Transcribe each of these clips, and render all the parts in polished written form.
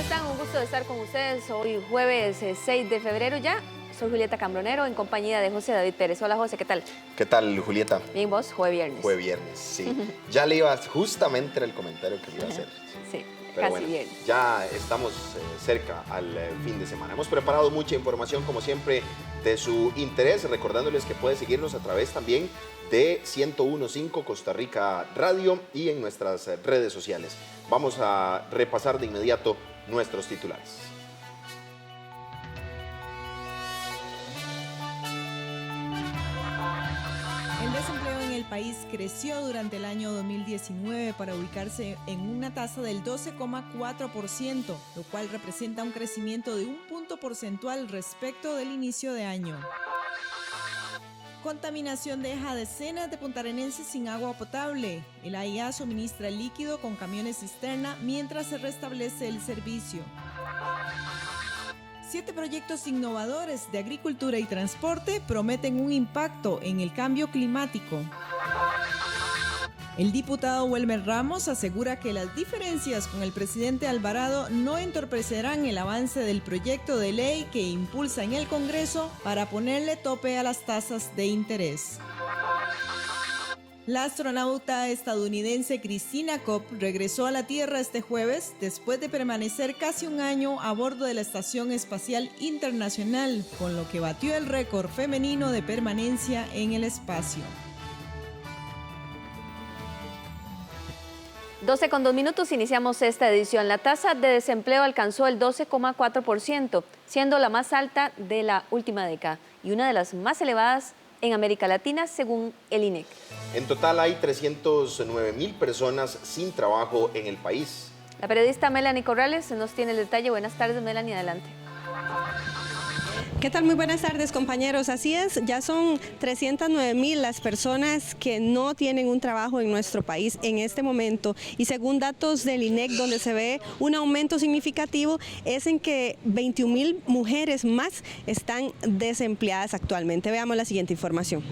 están? Un gusto de estar con ustedes hoy jueves 6 de febrero ya. Soy Julieta Cambronero en compañía de José David Pérez. Hola José, ¿qué tal? ¿Qué tal, Julieta? Bien, vos, jueves viernes. Jueves viernes, sí. Ya le ibas, justamente era el comentario que le iba a hacer. Sí, pero casi bueno, viernes. Ya estamos cerca al fin de semana. Hemos preparado mucha información, como siempre, de su interés, recordándoles que puede seguirnos a través también de 101.5 Costa Rica Radio y en nuestras redes sociales. Vamos a repasar de inmediato nuestros titulares. El desempleo en el país creció durante el año 2019 para ubicarse en una tasa del 12,4%, lo cual representa un crecimiento de 1 punto porcentual respecto del inicio de año. Contaminación deja a decenas de puntarenenses sin agua potable. El AIA suministra líquido con camiones cisterna mientras se restablece el servicio. 7 proyectos innovadores de agricultura y transporte prometen un impacto en el cambio climático. El diputado Welmer Ramos asegura que las diferencias con el presidente Alvarado no entorpecerán el avance del proyecto de ley que impulsa en el Congreso para ponerle tope a las tasas de interés. La astronauta estadounidense Christina Kopp regresó a la Tierra este jueves después de permanecer casi un año a bordo de la Estación Espacial Internacional, con lo que batió el récord femenino de permanencia en el espacio. 12:02, iniciamos esta edición. La tasa de desempleo alcanzó el 12,4%, siendo la más alta de la última década y una de las más elevadas en América Latina, según el INEC. En total hay 309,000 personas sin trabajo en el país. La periodista Melanie Corrales nos tiene el detalle. Buenas tardes, Melanie, adelante. ¿Qué tal? Muy buenas tardes, compañeros. Así es, ya son 309,000 las personas que no tienen un trabajo en nuestro país en este momento. Y según datos del INEC, donde se ve un aumento significativo, es en que 21,000 mujeres más están desempleadas actualmente. Veamos la siguiente información.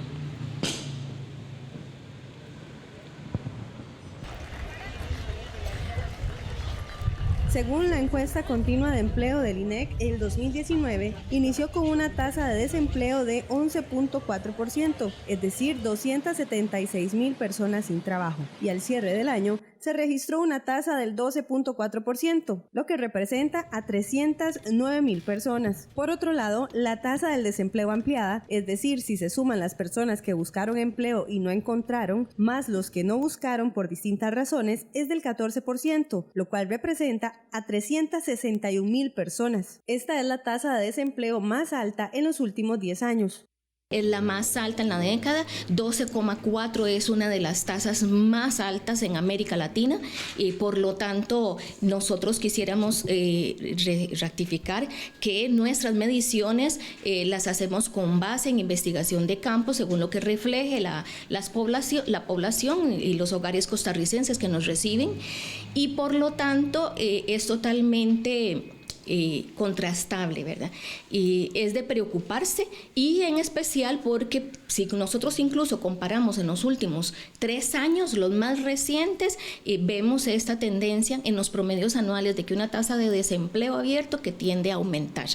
Según la encuesta continua de empleo del INEC, el 2019 inició con una tasa de desempleo de 11,4%, es decir, 276,000 personas sin trabajo, y al cierre del año se registró una tasa del 12,4%, lo que representa a 309,000 personas. Por otro lado, la tasa del desempleo ampliada, es decir, si se suman las personas que buscaron empleo y no encontraron, más los que no buscaron por distintas razones, es del 14%, lo cual representa a 361,000 personas. Esta es la tasa de desempleo más alta en los últimos 10 años. Es la más alta en la década, 12,4 es una de las tasas más altas en América Latina y por lo tanto nosotros quisiéramos rectificar que nuestras mediciones las hacemos con base en investigación de campo según lo que refleje la población y los hogares costarricenses que nos reciben y por lo tanto es totalmente contrastable, ¿verdad? Y es de preocuparse y en especial porque si nosotros incluso comparamos en los últimos 3 años, los más recientes, vemos esta tendencia en los promedios anuales de que una tasa de desempleo abierto que tiende a aumentar.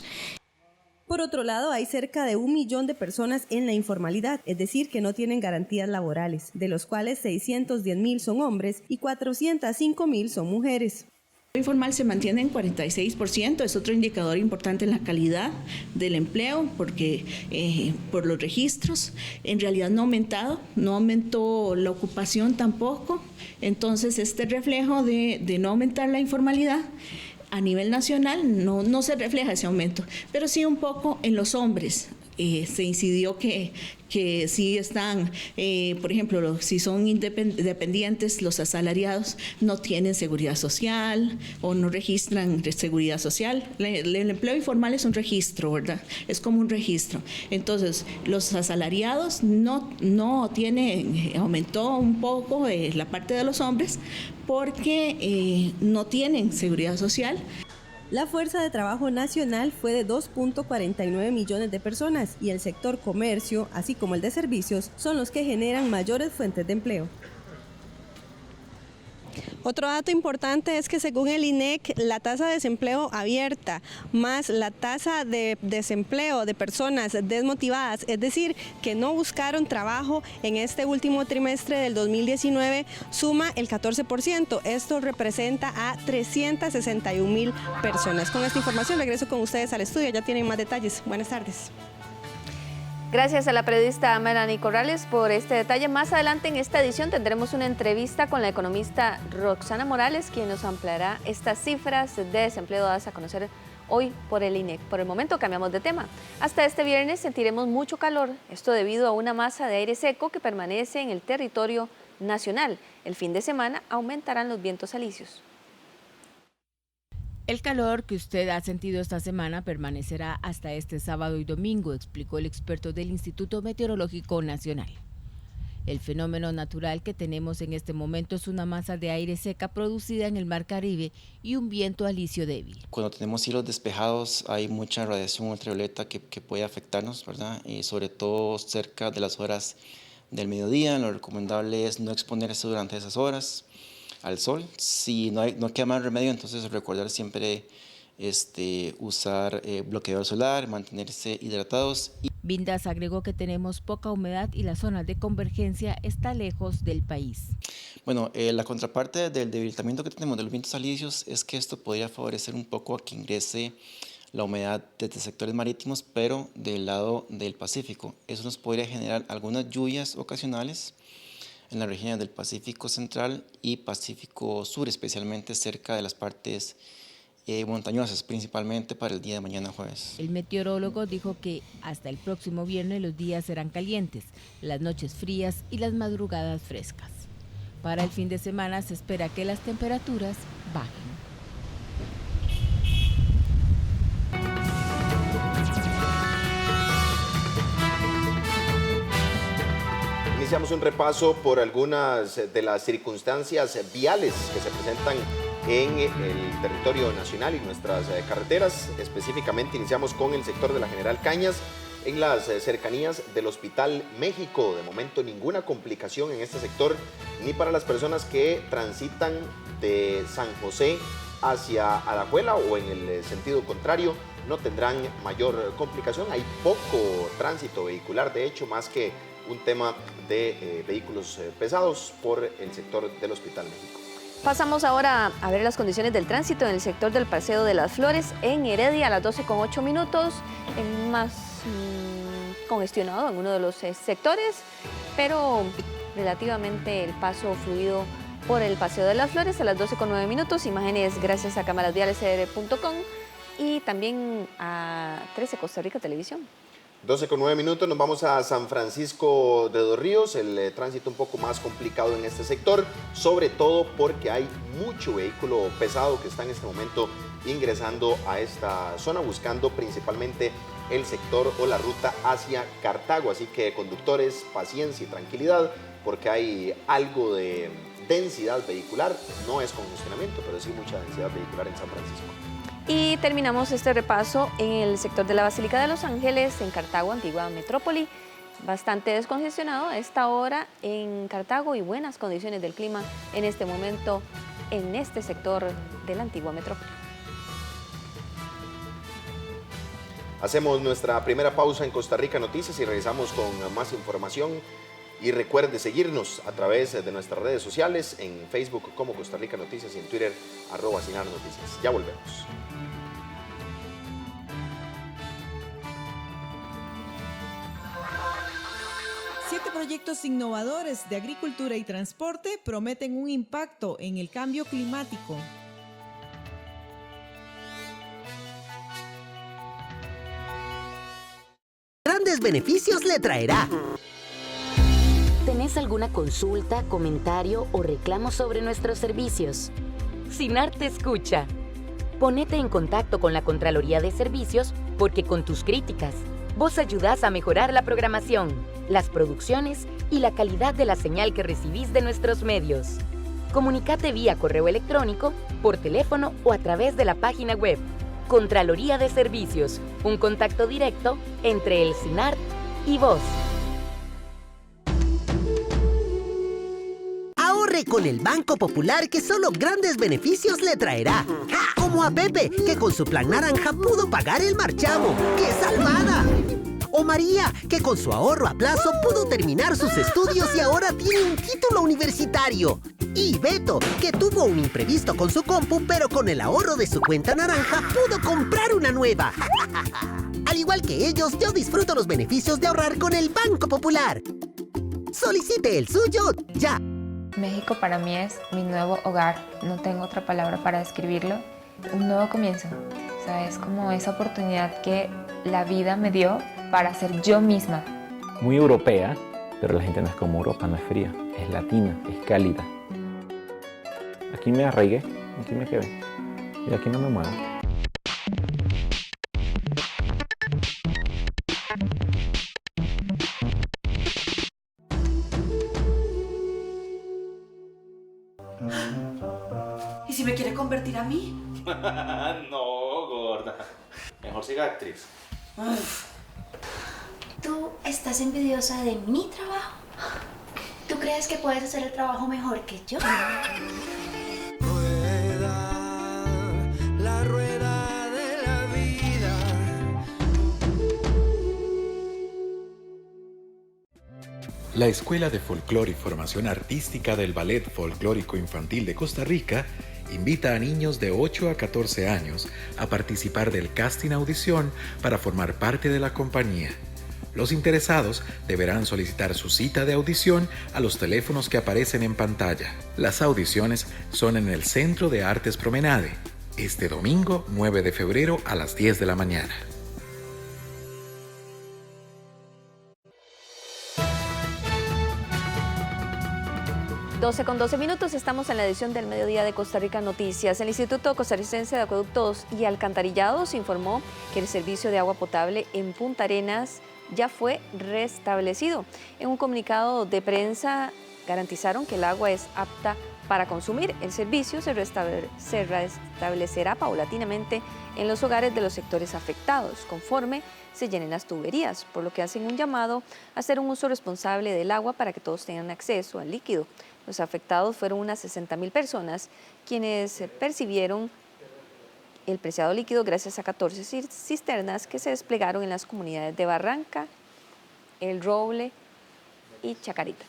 Por otro lado, hay cerca de 1 millón de personas en la informalidad, es decir, que no tienen garantías laborales, de los cuales 610,000 son hombres y 405,000 son mujeres. El informal se mantiene en 46%, es otro indicador importante en la calidad del empleo porque por los registros en realidad no ha aumentado, no aumentó la ocupación tampoco, entonces este reflejo de no aumentar la informalidad a nivel nacional no se refleja ese aumento, pero sí un poco en los hombres. Se incidió que sí están, por ejemplo, si son dependientes, los asalariados no tienen seguridad social o no registran seguridad social. El empleo informal es un registro, ¿verdad? Es como un registro. Entonces, los asalariados no tienen, aumentó un poco la parte de los hombres porque no tienen seguridad social. La fuerza de trabajo nacional fue de 2,49 millones de personas y el sector comercio, así como el de servicios, son los que generan mayores fuentes de empleo. Otro dato importante es que según el INEC, la tasa de desempleo abierta más la tasa de desempleo de personas desmotivadas, es decir, que no buscaron trabajo en este último trimestre del 2019, suma el 14%. Esto representa a 361,000 personas. Con esta información regreso con ustedes al estudio, ya tienen más detalles. Buenas tardes. Gracias a la periodista Melanie Corrales por este detalle. Más adelante en esta edición tendremos una entrevista con la economista Roxana Morales, quien nos ampliará estas cifras de desempleo dadas a conocer hoy por el INEC. Por el momento cambiamos de tema. Hasta este viernes sentiremos mucho calor, esto debido a una masa de aire seco que permanece en el territorio nacional. El fin de semana aumentarán los vientos alisios. El calor que usted ha sentido esta semana permanecerá hasta este sábado y domingo, explicó el experto del Instituto Meteorológico Nacional. El fenómeno natural que tenemos en este momento es una masa de aire seca producida en el Mar Caribe y un viento alisio débil. Cuando tenemos cielos despejados hay mucha radiación ultravioleta que puede afectarnos, ¿verdad? Y sobre todo cerca de las horas del mediodía. Lo recomendable es no exponerse durante esas horas al sol. Si no queda más remedio, entonces recordar siempre usar bloqueador solar, mantenerse hidratados. Vindas agregó que tenemos poca humedad y la zona de convergencia está lejos del país. Bueno, la contraparte del debilitamiento que tenemos de los vientos alisios es que esto podría favorecer un poco a que ingrese la humedad desde sectores marítimos, pero del lado del Pacífico. Eso nos podría generar algunas lluvias ocasionales en las regiones del Pacífico Central y Pacífico Sur, especialmente cerca de las partes montañosas, principalmente para el día de mañana jueves. El meteorólogo dijo que hasta el próximo viernes los días serán calientes, las noches frías y las madrugadas frescas. Para el fin de semana se espera que las temperaturas bajen. Iniciamos un repaso por algunas de las circunstancias viales que se presentan en el territorio nacional y nuestras carreteras. Específicamente iniciamos con el sector de la General Cañas, en las cercanías del Hospital México. De momento ninguna complicación en este sector, ni para las personas que transitan de San José hacia Alajuela o en el sentido contrario, no tendrán mayor complicación. Hay poco tránsito vehicular, de hecho, más que un tema de vehículos pesados por el sector del Hospital México. Pasamos ahora a ver las condiciones del tránsito en el sector del Paseo de las Flores en Heredia a las 12:08, más congestionado en uno de los sectores, pero relativamente el paso fluido por el Paseo de las Flores a las 12:09. Imágenes gracias a cámarasvialescr.com y también a 13 Costa Rica Televisión. 12:09, nos vamos a San Francisco de Dos Ríos. El tránsito un poco más complicado en este sector, sobre todo porque hay mucho vehículo pesado que está en este momento ingresando a esta zona, buscando principalmente el sector o la ruta hacia Cartago. Así que conductores, paciencia y tranquilidad, porque hay algo de densidad vehicular. No es congestionamiento, pero sí mucha densidad vehicular en San Francisco. Y terminamos este repaso en el sector de la Basílica de Los Ángeles, en Cartago, antigua metrópoli. Bastante descongestionado a esta hora en Cartago y buenas condiciones del clima en este momento en este sector de la antigua metrópoli. Hacemos nuestra primera pausa en Costa Rica Noticias y regresamos con más información. Y recuerde seguirnos a través de nuestras redes sociales, en Facebook como Costa Rica Noticias y en Twitter @Cinar Noticias. Ya volvemos. Siete proyectos innovadores de agricultura y transporte prometen un impacto en el cambio climático. Grandes beneficios le traerá. ¿Tenés alguna consulta, comentario o reclamo sobre nuestros servicios? Cinar te escucha. Ponete en contacto con la Contraloría de Servicios porque con tus críticas, vos ayudás a mejorar la programación, las producciones y la calidad de la señal que recibís de nuestros medios. Comunicate vía correo electrónico, por teléfono o a través de la página web. Contraloría de Servicios, un contacto directo entre el Cinar y vos. ahorre con el Banco Popular, que solo grandes beneficios le traerá. Como a Pepe, que con su plan naranja pudo pagar el marchamo. ¡Qué salvada! O María, que con su ahorro a plazo pudo terminar sus estudios y ahora tiene un título universitario. Y Beto, que tuvo un imprevisto con su compu, pero con el ahorro de su cuenta naranja pudo comprar una nueva. Al igual que ellos, yo disfruto los beneficios de ahorrar con el Banco Popular. Solicite el suyo ya. México para mí es mi nuevo hogar. No tengo otra palabra para describirlo. Un nuevo comienzo. O sea, es como esa oportunidad que la vida me dio para ser yo misma. Muy europea, pero la gente no es como Europa, no es fría, es latina, es cálida. Aquí me arraigué, aquí me quedé y de aquí no me muevo. ¿Y si me quiere convertir a mí? No, gorda. Mejor siga actriz. ¿Tú estás envidiosa de mi trabajo? ¿Tú crees que puedes hacer el trabajo mejor que yo? La rueda de la vida. La Escuela de Folclore y Formación Artística del Ballet Folclórico Infantil de Costa Rica invita a niños de 8 a 14 años a participar del casting audición para formar parte de la compañía. Los interesados deberán solicitar su cita de audición a los teléfonos que aparecen en pantalla. Las audiciones son en el Centro de Artes Promenade, este domingo 9 de febrero a las 10 de la mañana. Con 12 minutos, estamos en la edición del mediodía de Costa Rica Noticias. El Instituto Costarricense de Acueductos y Alcantarillados informó que el servicio de agua potable en Punta Arenas ya fue restablecido. En un comunicado de prensa garantizaron que el agua es apta para consumir. El servicio se restablecerá paulatinamente en los hogares de los sectores afectados, conforme se llenen las tuberías, por lo que hacen un llamado a hacer un uso responsable del agua para que todos tengan acceso al líquido. Los afectados fueron unas 60,000 personas quienes percibieron el preciado líquido gracias a 14 cisternas que se desplegaron en las comunidades de Barranca, El Roble y Chacarita.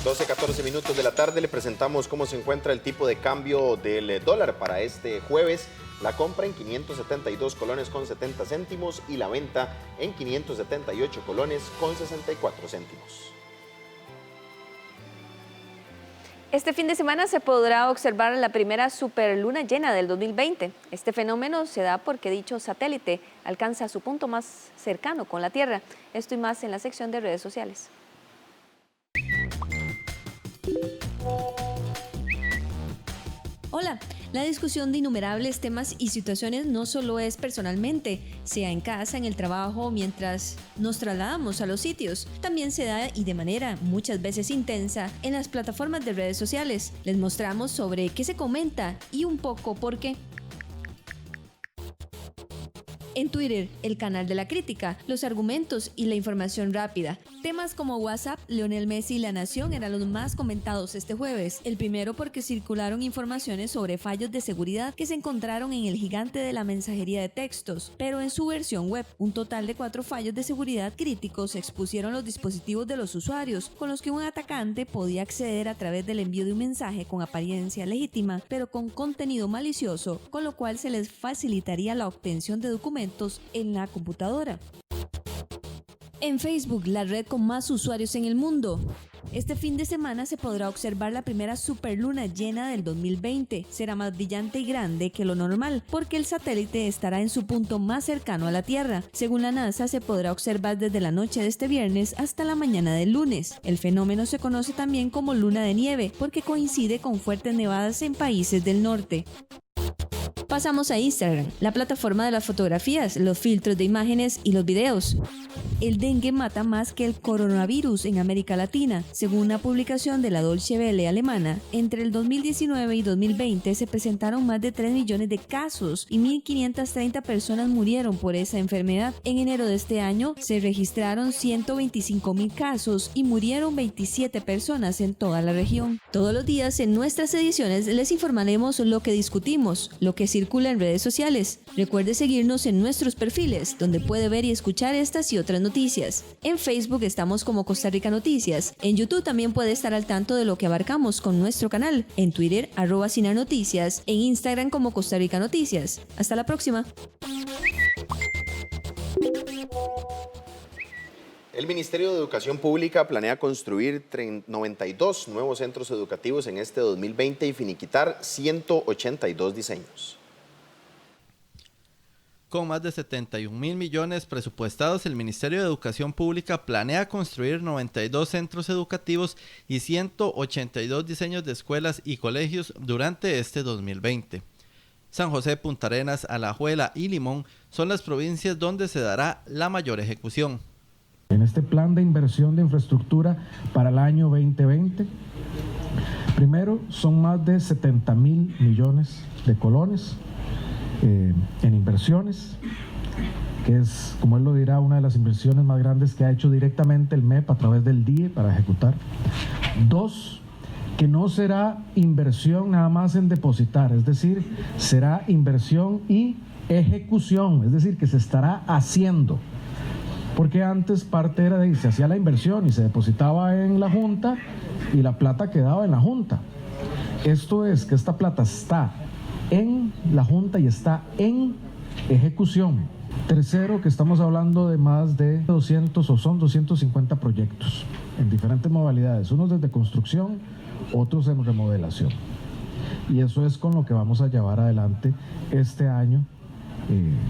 Doce, 14 minutos de la tarde, le presentamos cómo se encuentra el tipo de cambio del dólar para este jueves. La compra en 572 colones con 70 céntimos y la venta en 578 colones con 64 céntimos. Este fin de semana se podrá observar la primera superluna llena del 2020. Este fenómeno se da porque dicho satélite alcanza su punto más cercano con la Tierra. Esto y más en la sección de redes sociales. Hola, la discusión de innumerables temas y situaciones no solo es personalmente, sea en casa, en el trabajo, mientras nos trasladamos a los sitios. También se da y de manera muchas veces intensa en las plataformas de redes sociales. Les mostramos sobre qué se comenta y un poco por qué. En Twitter, el canal de la crítica, los argumentos y la información rápida. Temas como WhatsApp, Lionel Messi y La Nación eran los más comentados este jueves. El primero porque circularon informaciones sobre fallos de seguridad que se encontraron en el gigante de la mensajería de textos, pero en su versión web. Un total de 4 fallos de seguridad críticos expusieron los dispositivos de los usuarios, con los que un atacante podía acceder a través del envío de un mensaje con apariencia legítima, pero con contenido malicioso, con lo cual se les facilitaría la obtención de documentos en la computadora. En Facebook, la red con más usuarios en el mundo. Este fin de semana se podrá observar la primera superluna llena del 2020. Será más brillante y grande que lo normal, porque el satélite estará en su punto más cercano a la Tierra. Según la NASA, se podrá observar desde la noche de este viernes hasta la mañana del lunes. El fenómeno se conoce también como luna de nieve, porque coincide con fuertes nevadas en países del norte. Pasamos a Instagram, la plataforma de las fotografías, los filtros de imágenes y los videos. El dengue mata más que el coronavirus en América Latina. Según una publicación de la Deutsche Welle alemana, entre el 2019 y 2020 se presentaron más de 3 millones de casos y 1.530 personas murieron por esa enfermedad. En enero de este año se registraron 125.000 casos y murieron 27 personas en toda la región. Todos los días en nuestras ediciones les informaremos lo que discutimos, lo que circula en redes sociales. Recuerde seguirnos en nuestros perfiles, donde puede ver y escuchar estas y otras noticias. En Facebook estamos como Costa Rica Noticias. En YouTube también puede estar al tanto de lo que abarcamos con nuestro canal. En Twitter, @SINANoticias. En Instagram como Costa Rica Noticias. Hasta la próxima. El Ministerio de Educación Pública planea construir 92 nuevos centros educativos en este 2020 y finiquitar 182 diseños. Con más de 71.000 millones presupuestados, el Ministerio de Educación Pública planea construir 92 centros educativos y 182 diseños de escuelas y colegios durante este 2020. San José, Punta Arenas, Alajuela y Limón son las provincias donde se dará la mayor ejecución. En este plan de inversión de infraestructura para el año 2020, primero son más de 70.000 millones de colones en inversiones, que es, como él lo dirá, una de las inversiones más grandes que ha hecho directamente el MEP a través del DIE para ejecutar. Dos, que no será inversión nada más en depositar, es decir, será inversión y ejecución, es decir, que se estará haciendo. Porque antes parte era de se hacía la inversión y se depositaba en la Junta y la plata quedaba en la Junta. Esto es que esta plata está en la Junta y está en ejecución. Tercero, que estamos hablando de más de 200 o son 250 proyectos en diferentes modalidades, unos desde construcción, otros en remodelación. Y eso es con lo que vamos a llevar adelante este año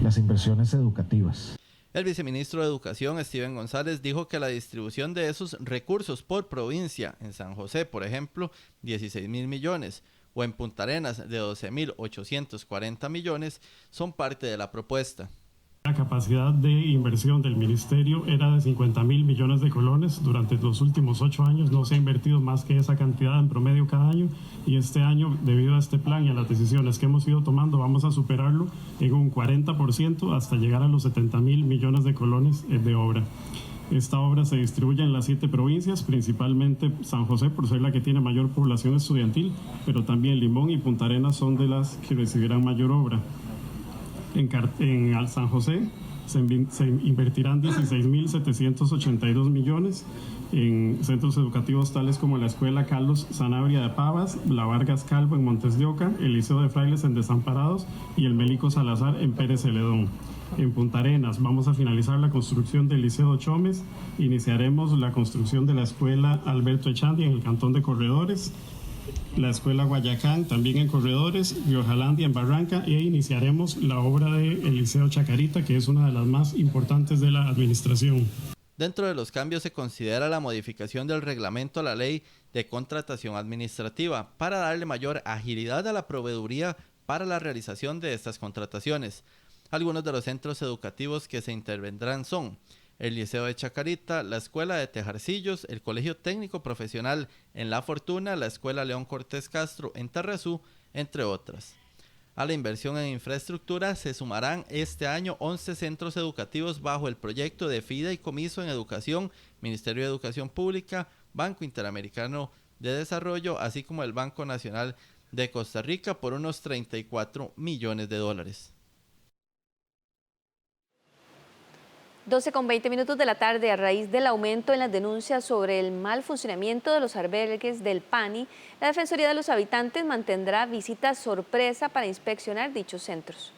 las inversiones educativas. El viceministro de Educación, Steven González, dijo que la distribución de esos recursos por provincia, en San José, por ejemplo, 16.000 millones, o en Punta Arenas, de 12.840 millones, son parte de la propuesta. La capacidad de inversión del ministerio era de 50.000 millones de colones. Durante los últimos 8 años no se ha invertido más que esa cantidad en promedio cada año, y este año, debido a este plan y a las decisiones que hemos ido tomando, vamos a superarlo en un 40% hasta llegar a los 70.000 millones de colones de obra. Esta obra se distribuye en las 7 provincias, principalmente San José por ser la que tiene mayor población estudiantil, pero también Limón y Punta Arenas son de las que recibirán mayor obra. En San José se invertirán 16.782 millones en centros educativos tales como la Escuela Carlos Sanabria de Pavas, la Vargas Calvo en Montes de Oca, el Liceo de Frailes en Desamparados y el Mélico Salazar en Pérez Celedón. En Punta Arenas vamos a finalizar la construcción del Liceo Chomes, iniciaremos la construcción de la Escuela Alberto Echandi en el Cantón de Corredores, la Escuela Guayacán también en Corredores, Riojalandia en Barranca, e iniciaremos la obra del Liceo Chacarita, que es una de las más importantes de la administración. Dentro de los cambios se considera la modificación del reglamento a la ley de contratación administrativa para darle mayor agilidad a la proveeduría para la realización de estas contrataciones. Algunos de los centros educativos que se intervendrán son el Liceo de Chacarita, la Escuela de Tejarcillos, el Colegio Técnico Profesional en La Fortuna, la Escuela León Cortés Castro en Tarrazú, entre otras. A la inversión en infraestructura se sumarán este año 11 centros educativos bajo el proyecto de Fideicomiso en Educación, Ministerio de Educación Pública, Banco Interamericano de Desarrollo, así como el Banco Nacional de Costa Rica por unos 34 millones de dólares. 12:20 de la tarde. A raíz del aumento en las denuncias sobre el mal funcionamiento de los albergues del PANI, la Defensoría de los Habitantes mantendrá visitas sorpresa para inspeccionar dichos centros.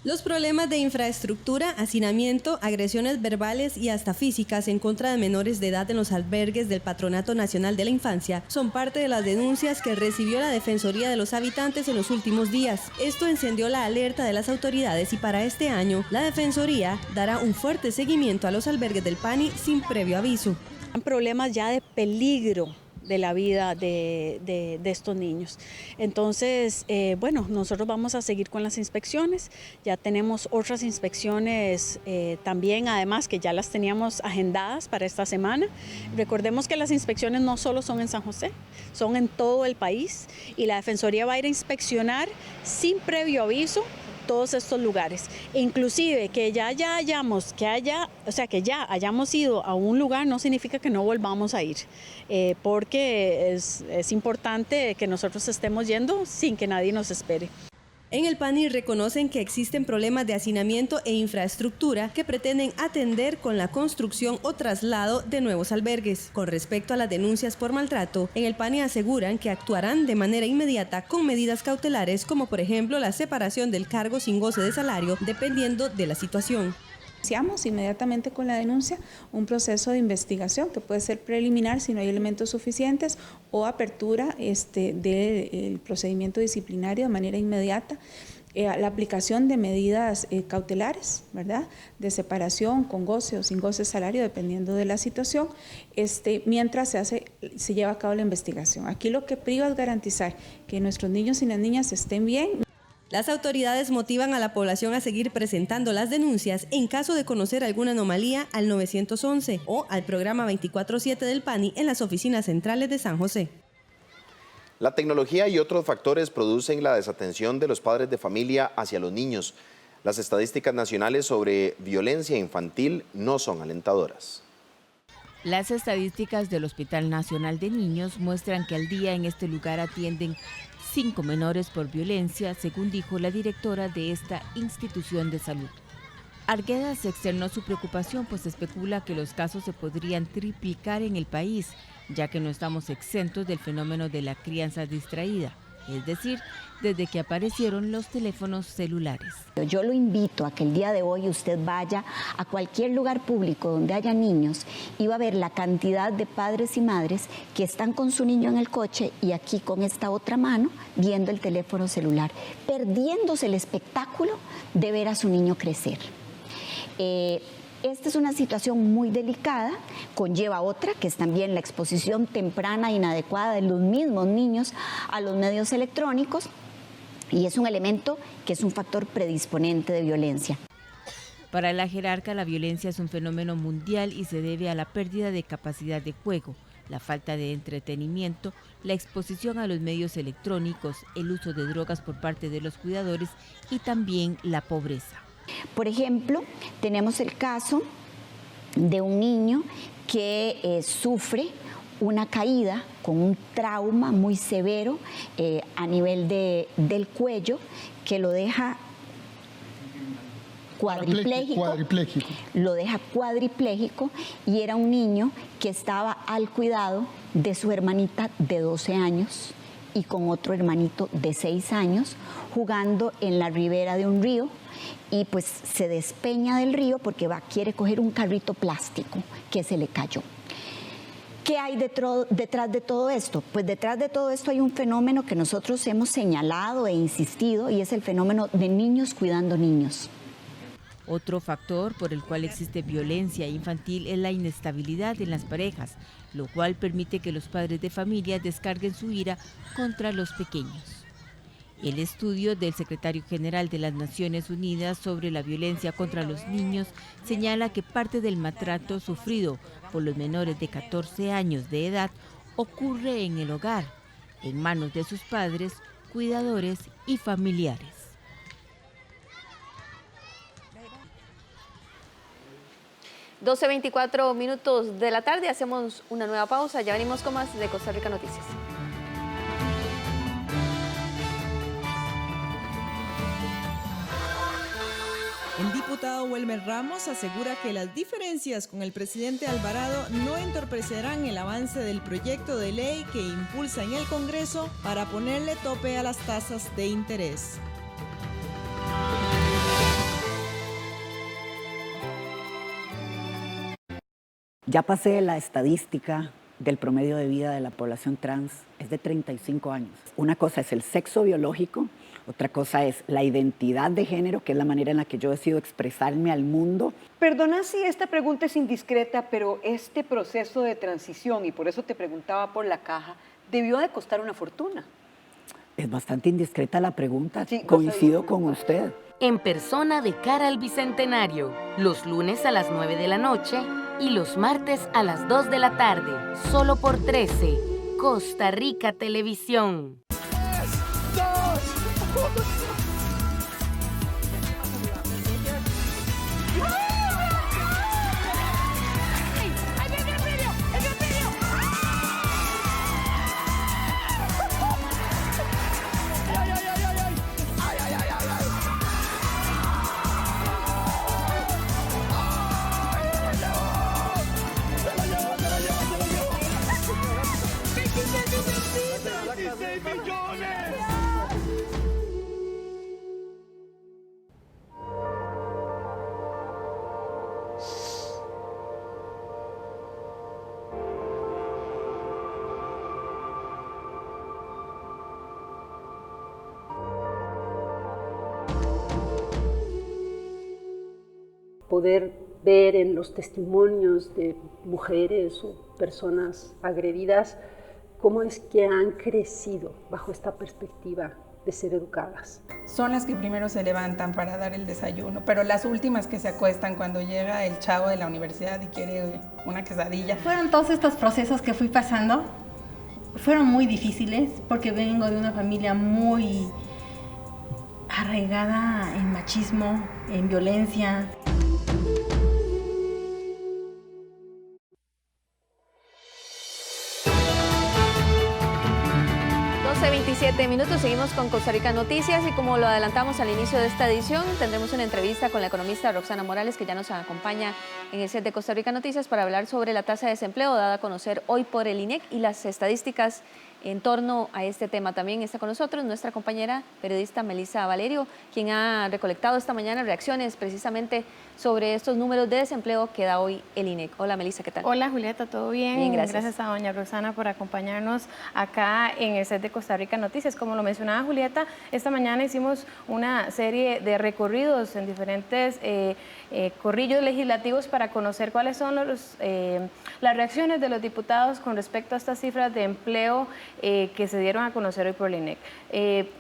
Los problemas de infraestructura, hacinamiento, agresiones verbales y hasta físicas en contra de menores de edad en los albergues del Patronato Nacional de la Infancia son parte de las denuncias que recibió la Defensoría de los Habitantes en los últimos días. Esto encendió la alerta de las autoridades y para este año la Defensoría dará un fuerte seguimiento a los albergues del PANI sin previo aviso. Problemas ya de peligro de la vida de estos niños. Entonces, bueno, nosotros vamos a seguir con las inspecciones, ya tenemos otras inspecciones también, además que ya las teníamos agendadas para esta semana. Recordemos que las inspecciones no solo son en San José, son en todo el país y la Defensoría va a ir a inspeccionar sin previo aviso todos estos lugares. Inclusive que ya hayamos ido a un lugar no significa que no volvamos a ir, porque es importante que nosotros estemos yendo sin que nadie nos espere. En el PANI reconocen que existen problemas de hacinamiento e infraestructura que pretenden atender con la construcción o traslado de nuevos albergues. Con respecto a las denuncias por maltrato, en el PANI aseguran que actuarán de manera inmediata con medidas cautelares como por ejemplo la separación del cargo sin goce de salario dependiendo de la situación. Iniciamos inmediatamente con la denuncia un proceso de investigación que puede ser preliminar si no hay elementos suficientes o apertura del procedimiento disciplinario de manera inmediata. La aplicación de medidas cautelares, ¿verdad? De separación con goce o sin goce de salario, dependiendo de la situación, mientras se lleva a cabo la investigación. Aquí lo que priva es garantizar que nuestros niños y las niñas estén bien. Las autoridades motivan a la población a seguir presentando las denuncias en caso de conocer alguna anomalía al 911 o al programa 24/7 del PANI en las oficinas centrales de San José. La tecnología y otros factores producen la desatención de los padres de familia hacia los niños. Las estadísticas nacionales sobre violencia infantil no son alentadoras. Las estadísticas del Hospital Nacional de Niños muestran que al día en este lugar atienden 5 menores por violencia, según dijo la directora de esta institución de salud. Arguedas externó su preocupación, pues especula que los casos se podrían triplicar en el país, ya que no estamos exentos del fenómeno de la crianza distraída, es decir, desde que aparecieron los teléfonos celulares. Yo lo invito a que el día de hoy usted vaya a cualquier lugar público donde haya niños y va a ver la cantidad de padres y madres que están con su niño en el coche y aquí con esta otra mano viendo el teléfono celular, perdiéndose el espectáculo de ver a su niño crecer. Esta es una situación muy delicada, conlleva otra, que es también la exposición temprana e inadecuada de los mismos niños a los medios electrónicos, y es un elemento que es un factor predisponente de violencia. Para la jerarca, la violencia es un fenómeno mundial y se debe a la pérdida de capacidad de juego, la falta de entretenimiento, la exposición a los medios electrónicos, el uso de drogas por parte de los cuidadores y también la pobreza. Por ejemplo, tenemos el caso de un niño que sufre una caída con un trauma muy severo a nivel del cuello que lo deja cuadripléjico y era un niño que estaba al cuidado de su hermanita de 12 años y con otro hermanito de 6 años jugando en la ribera de un río. Y pues se despeña del río porque quiere coger un carrito plástico que se le cayó. ¿Qué hay detrás de todo esto? Pues detrás de todo esto hay un fenómeno que nosotros hemos señalado e insistido y es el fenómeno de niños cuidando niños. Otro factor por el cual existe violencia infantil es la inestabilidad en las parejas, lo cual permite que los padres de familia descarguen su ira contra los pequeños. El estudio del secretario general de las Naciones Unidas sobre la violencia contra los niños señala que parte del maltrato sufrido por los menores de 14 años de edad ocurre en el hogar, en manos de sus padres, cuidadores y familiares. (12:24 de la tarde), hacemos una nueva pausa, ya venimos con más de Costa Rica Noticias. El diputado Wilmer Ramos asegura que las diferencias con el presidente Alvarado no entorpecerán el avance del proyecto de ley que impulsa en el Congreso para ponerle tope a las tasas de interés. Ya pasé la estadística del promedio de vida de la población trans, es de 35 años. Una cosa es el sexo biológico, Otra cosa es la identidad de género, que es la manera en la que yo decido expresarme al mundo. Perdona si esta pregunta es indiscreta, pero este proceso de transición, y por eso te preguntaba por la caja, debió de costar una fortuna. Es bastante indiscreta la pregunta, sí, coincido con usted. En persona de cara al Bicentenario, los lunes a las 9 de la noche y los martes a las 2 de la tarde, solo por 13, Costa Rica Televisión. 3, 2, 1. Poder ver en los testimonios de mujeres o personas agredidas cómo es que han crecido bajo esta perspectiva de ser educadas. Son las que primero se levantan para dar el desayuno, pero las últimas que se acuestan cuando llega el chavo de la universidad y quiere una quesadilla. Fueron todos estos procesos que fui pasando, fueron muy difíciles porque vengo de una familia muy arraigada en machismo, en violencia. 27 minutos, seguimos con Costa Rica Noticias y como lo adelantamos al inicio de esta edición, tendremos una entrevista con la economista Roxana Morales, que ya nos acompaña en el set de Costa Rica Noticias para hablar sobre la tasa de desempleo dada a conocer hoy por el INEC y las estadísticas en torno a este tema. También está con nosotros nuestra compañera periodista Melissa Valerio, quien ha recolectado esta mañana reacciones precisamente sobre estos números de desempleo que da hoy el INEC. Hola Melissa, ¿qué tal? Hola Julieta, ¿todo bien? Bien, gracias. Gracias a doña Roxana por acompañarnos acá en el set de Costa Rica Noticias. Como lo mencionaba Julieta, esta mañana hicimos una serie de recorridos en diferentes corrillos legislativos para conocer cuáles son las reacciones de los diputados con respecto a estas cifras de empleo que se dieron a conocer hoy por el INEC.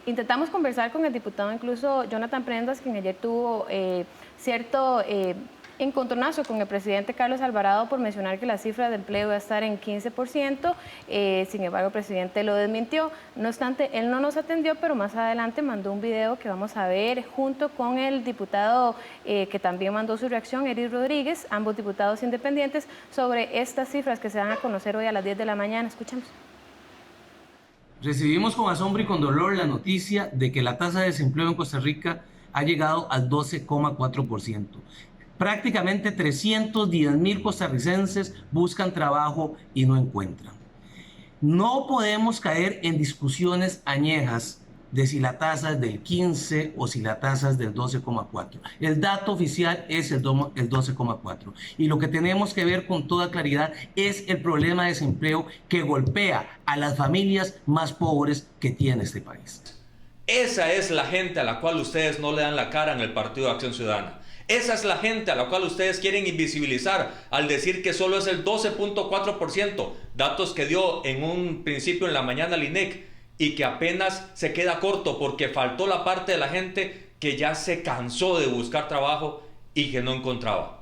Intentamos conversar con el diputado incluso Jonathan Prendas, quien ayer tuvo cierto encontronazo con el presidente Carlos Alvarado por mencionar que la cifra de empleo iba a estar en 15%, sin embargo el presidente lo desmintió. No obstante, él no nos atendió, pero más adelante mandó un video que vamos a ver junto con el diputado que también mandó su reacción, Eric Rodríguez, ambos diputados independientes, sobre estas cifras que se van a conocer hoy a las 10 de la mañana. Escuchemos. Recibimos con asombro y con dolor la noticia de que la tasa de desempleo en Costa Rica ha llegado al 12,4%. Prácticamente 310,000 costarricenses buscan trabajo y no encuentran. No podemos caer en discusiones añejas de si la tasa es del 15 o si la tasa es del 12,4. El dato oficial es el 12,4. Y lo que tenemos que ver con toda claridad es el problema de desempleo que golpea a las familias más pobres que tiene este país. Esa es la gente a la cual ustedes no le dan la cara en el Partido de Acción Ciudadana. Esa es la gente a la cual ustedes quieren invisibilizar al decir que solo es el 12,4%, datos que dio en un principio en la mañana el INEC y que apenas se queda corto porque faltó la parte de la gente que ya se cansó de buscar trabajo y que no encontraba.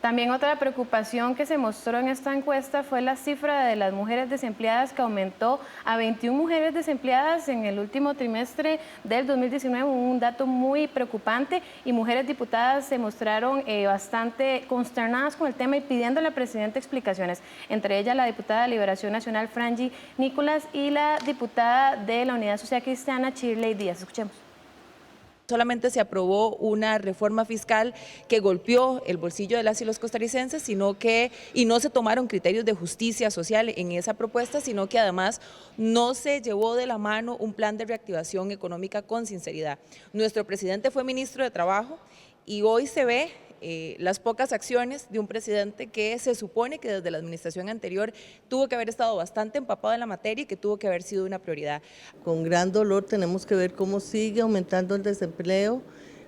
También otra preocupación que se mostró en esta encuesta fue la cifra de las mujeres desempleadas, que aumentó a 21 mujeres desempleadas en el último trimestre del 2019, un dato muy preocupante, y mujeres diputadas se mostraron bastante consternadas con el tema y pidiéndole al presidente explicaciones, entre ellas la diputada de Liberación Nacional Franji Nicolás y la diputada de la Unidad Social Cristiana Shirley Díaz. Escuchemos. Solamente se aprobó una reforma fiscal que golpeó el bolsillo de las y los costarricenses, y no se tomaron criterios de justicia social en esa propuesta, sino que además no se llevó de la mano un plan de reactivación económica con sinceridad. Nuestro presidente fue ministro de Trabajo y hoy se ve las pocas acciones de un presidente que se supone que desde la administración anterior tuvo que haber estado bastante empapado en la materia y que tuvo que haber sido una prioridad. Con gran dolor tenemos que ver cómo sigue aumentando el desempleo,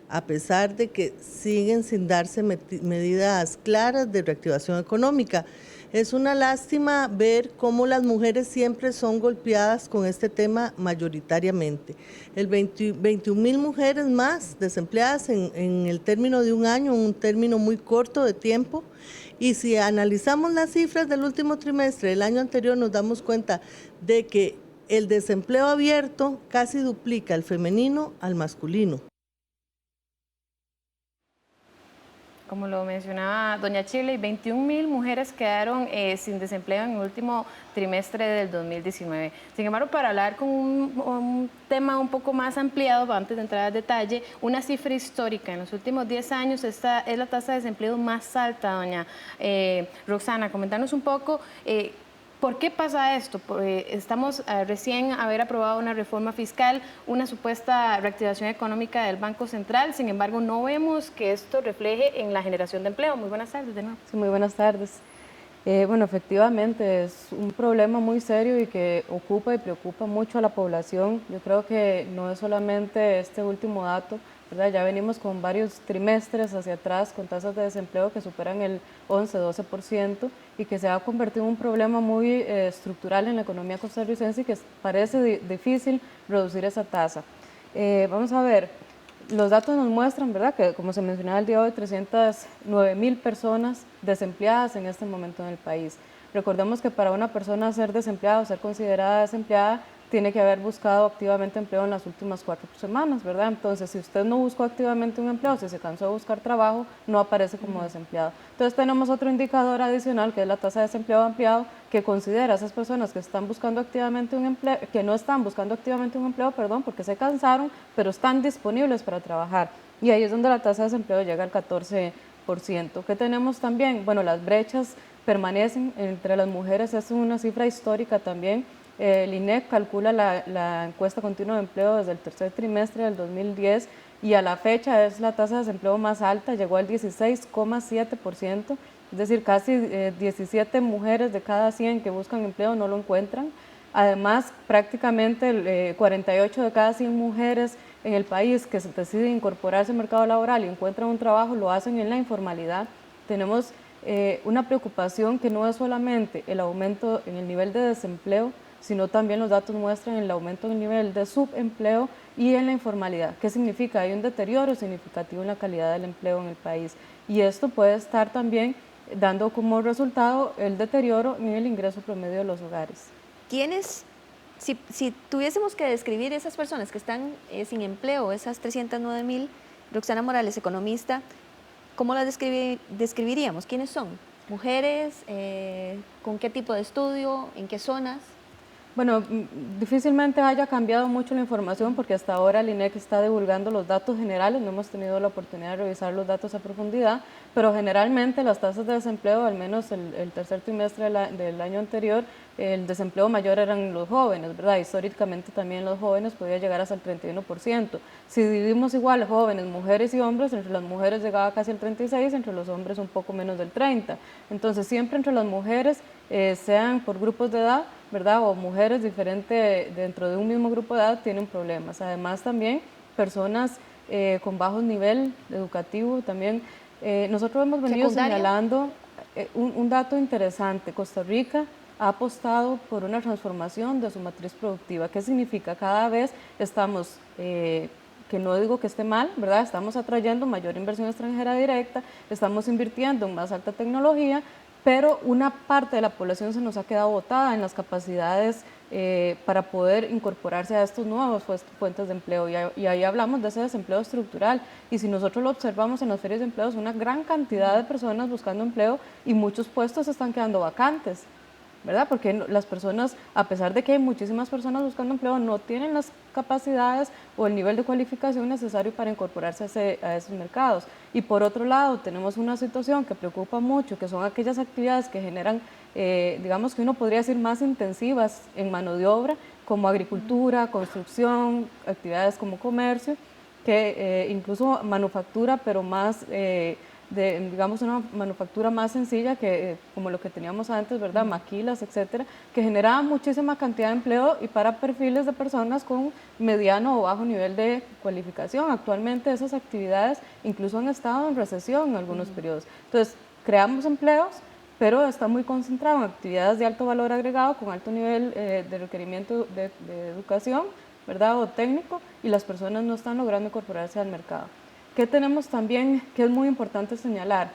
a pesar de que siguen sin darse medidas claras de reactivación económica. Es una lástima ver cómo las mujeres siempre son golpeadas con este tema mayoritariamente. 21,000 mujeres más desempleadas en el término de un año, un término muy corto de tiempo. Y si analizamos las cifras del último trimestre del año anterior, nos damos cuenta de que el desempleo abierto casi duplica el femenino al masculino. Como lo mencionaba doña Shirley, 21,000 mujeres quedaron sin desempleo en el último trimestre del 2019. Sin embargo, para hablar con un tema un poco más ampliado, antes de entrar al detalle, una cifra histórica. En los últimos 10 años esta es la tasa de desempleo más alta, doña Roxana. Comentarnos un poco ¿por qué pasa esto? Estamos recién haber aprobado una reforma fiscal, una supuesta reactivación económica del Banco Central, sin embargo no vemos que esto refleje en la generación de empleo. Muy buenas tardes de nuevo. Sí, muy buenas tardes. Bueno, efectivamente es un problema muy serio y que ocupa y preocupa mucho a la población. Yo creo que no es solamente este último dato, ¿verdad? Ya venimos con varios trimestres hacia atrás con tasas de desempleo que superan el 11-12% y que se ha convertido en un problema muy estructural en la economía costarricense y que parece difícil reducir esa tasa. Vamos a ver, los datos nos muestran, ¿verdad?, que como se mencionaba el día de hoy, 309,000 personas desempleadas en este momento en el país. Recordemos que para una persona ser desempleada o ser considerada desempleada tiene que haber buscado activamente empleo en las últimas 4 semanas, ¿verdad? Entonces, si usted no buscó activamente un empleo, si se cansó de buscar trabajo, no aparece como desempleado. Entonces, tenemos otro indicador adicional, que es la tasa de desempleo ampliado, que considera a esas personas que están buscando activamente un empleo, que no están buscando activamente un empleo, perdón, porque se cansaron, pero están disponibles para trabajar. Y ahí es donde la tasa de desempleo llega al 14%. ¿Qué tenemos también? Bueno, las brechas permanecen entre las mujeres, es una cifra histórica también. El INEC calcula la encuesta continua de empleo desde el tercer trimestre del 2010 y a la fecha es la tasa de desempleo más alta, llegó al 16,7%, es decir, casi 17 mujeres de cada 100 que buscan empleo no lo encuentran. Además, prácticamente 48 de cada 100 mujeres en el país que se deciden incorporarse al mercado laboral y encuentran un trabajo lo hacen en la informalidad. Tenemos una preocupación que no es solamente el aumento en el nivel de desempleo, sino también los datos muestran el aumento en el nivel de subempleo y en la informalidad. ¿Qué significa? Hay un deterioro significativo en la calidad del empleo en el país y esto puede estar también dando como resultado el deterioro en el ingreso promedio de los hogares. ¿Quiénes, si tuviésemos que describir esas personas que están sin empleo, esas 309,000, Roxana Morales, economista, ¿cómo las describiríamos? ¿Quiénes son? ¿Mujeres? ¿Con qué tipo de estudio? ¿En qué zonas? Bueno, difícilmente haya cambiado mucho la información porque hasta ahora el INEC está divulgando los datos generales, no hemos tenido la oportunidad de revisar los datos a profundidad, pero generalmente las tasas de desempleo, al menos el tercer trimestre del año anterior, el desempleo mayor eran los jóvenes, ¿verdad? Históricamente también los jóvenes podía llegar hasta el 31%. Si dividimos igual jóvenes, mujeres y hombres, entre las mujeres llegaba casi el 36%, entre los hombres un poco menos del 30%. Entonces siempre entre las mujeres, sean por grupos de edad, ¿verdad?, o mujeres diferentes dentro de un mismo grupo de edad tienen problemas. Además también personas con bajo nivel educativo también. Nosotros hemos venido señalando un dato interesante. Costa Rica ha apostado por una transformación de su matriz productiva. ¿Qué significa? Cada vez estamos, que no digo que esté mal, ¿verdad?, estamos atrayendo mayor inversión extranjera directa, estamos invirtiendo en más alta tecnología, pero una parte de la población se nos ha quedado botada en las capacidades para poder incorporarse a estos nuevos fuentes de empleo y ahí hablamos de ese desempleo estructural y si nosotros lo observamos en las ferias de empleo es una gran cantidad de personas buscando empleo y muchos puestos están quedando vacantes, ¿verdad? Porque las personas, a pesar de que hay muchísimas personas buscando empleo, no tienen las capacidades o el nivel de cualificación necesario para incorporarse a esos mercados. Y por otro lado, tenemos una situación que preocupa mucho, que son aquellas actividades que generan, digamos que uno podría decir más intensivas en mano de obra, como agricultura, construcción, actividades como comercio, que incluso manufactura, pero más digamos, una manufactura más sencilla que como lo que teníamos antes, ¿verdad? Maquilas, etcétera, que generaban muchísima cantidad de empleo y para perfiles de personas con mediano o bajo nivel de cualificación. Actualmente esas actividades incluso han estado en recesión en algunos periodos. Entonces, creamos empleos, pero está muy concentrado en actividades de alto valor agregado, con alto nivel de requerimiento de educación, ¿verdad? O técnico, y las personas no están logrando incorporarse al mercado. ¿Qué tenemos también que es muy importante señalar?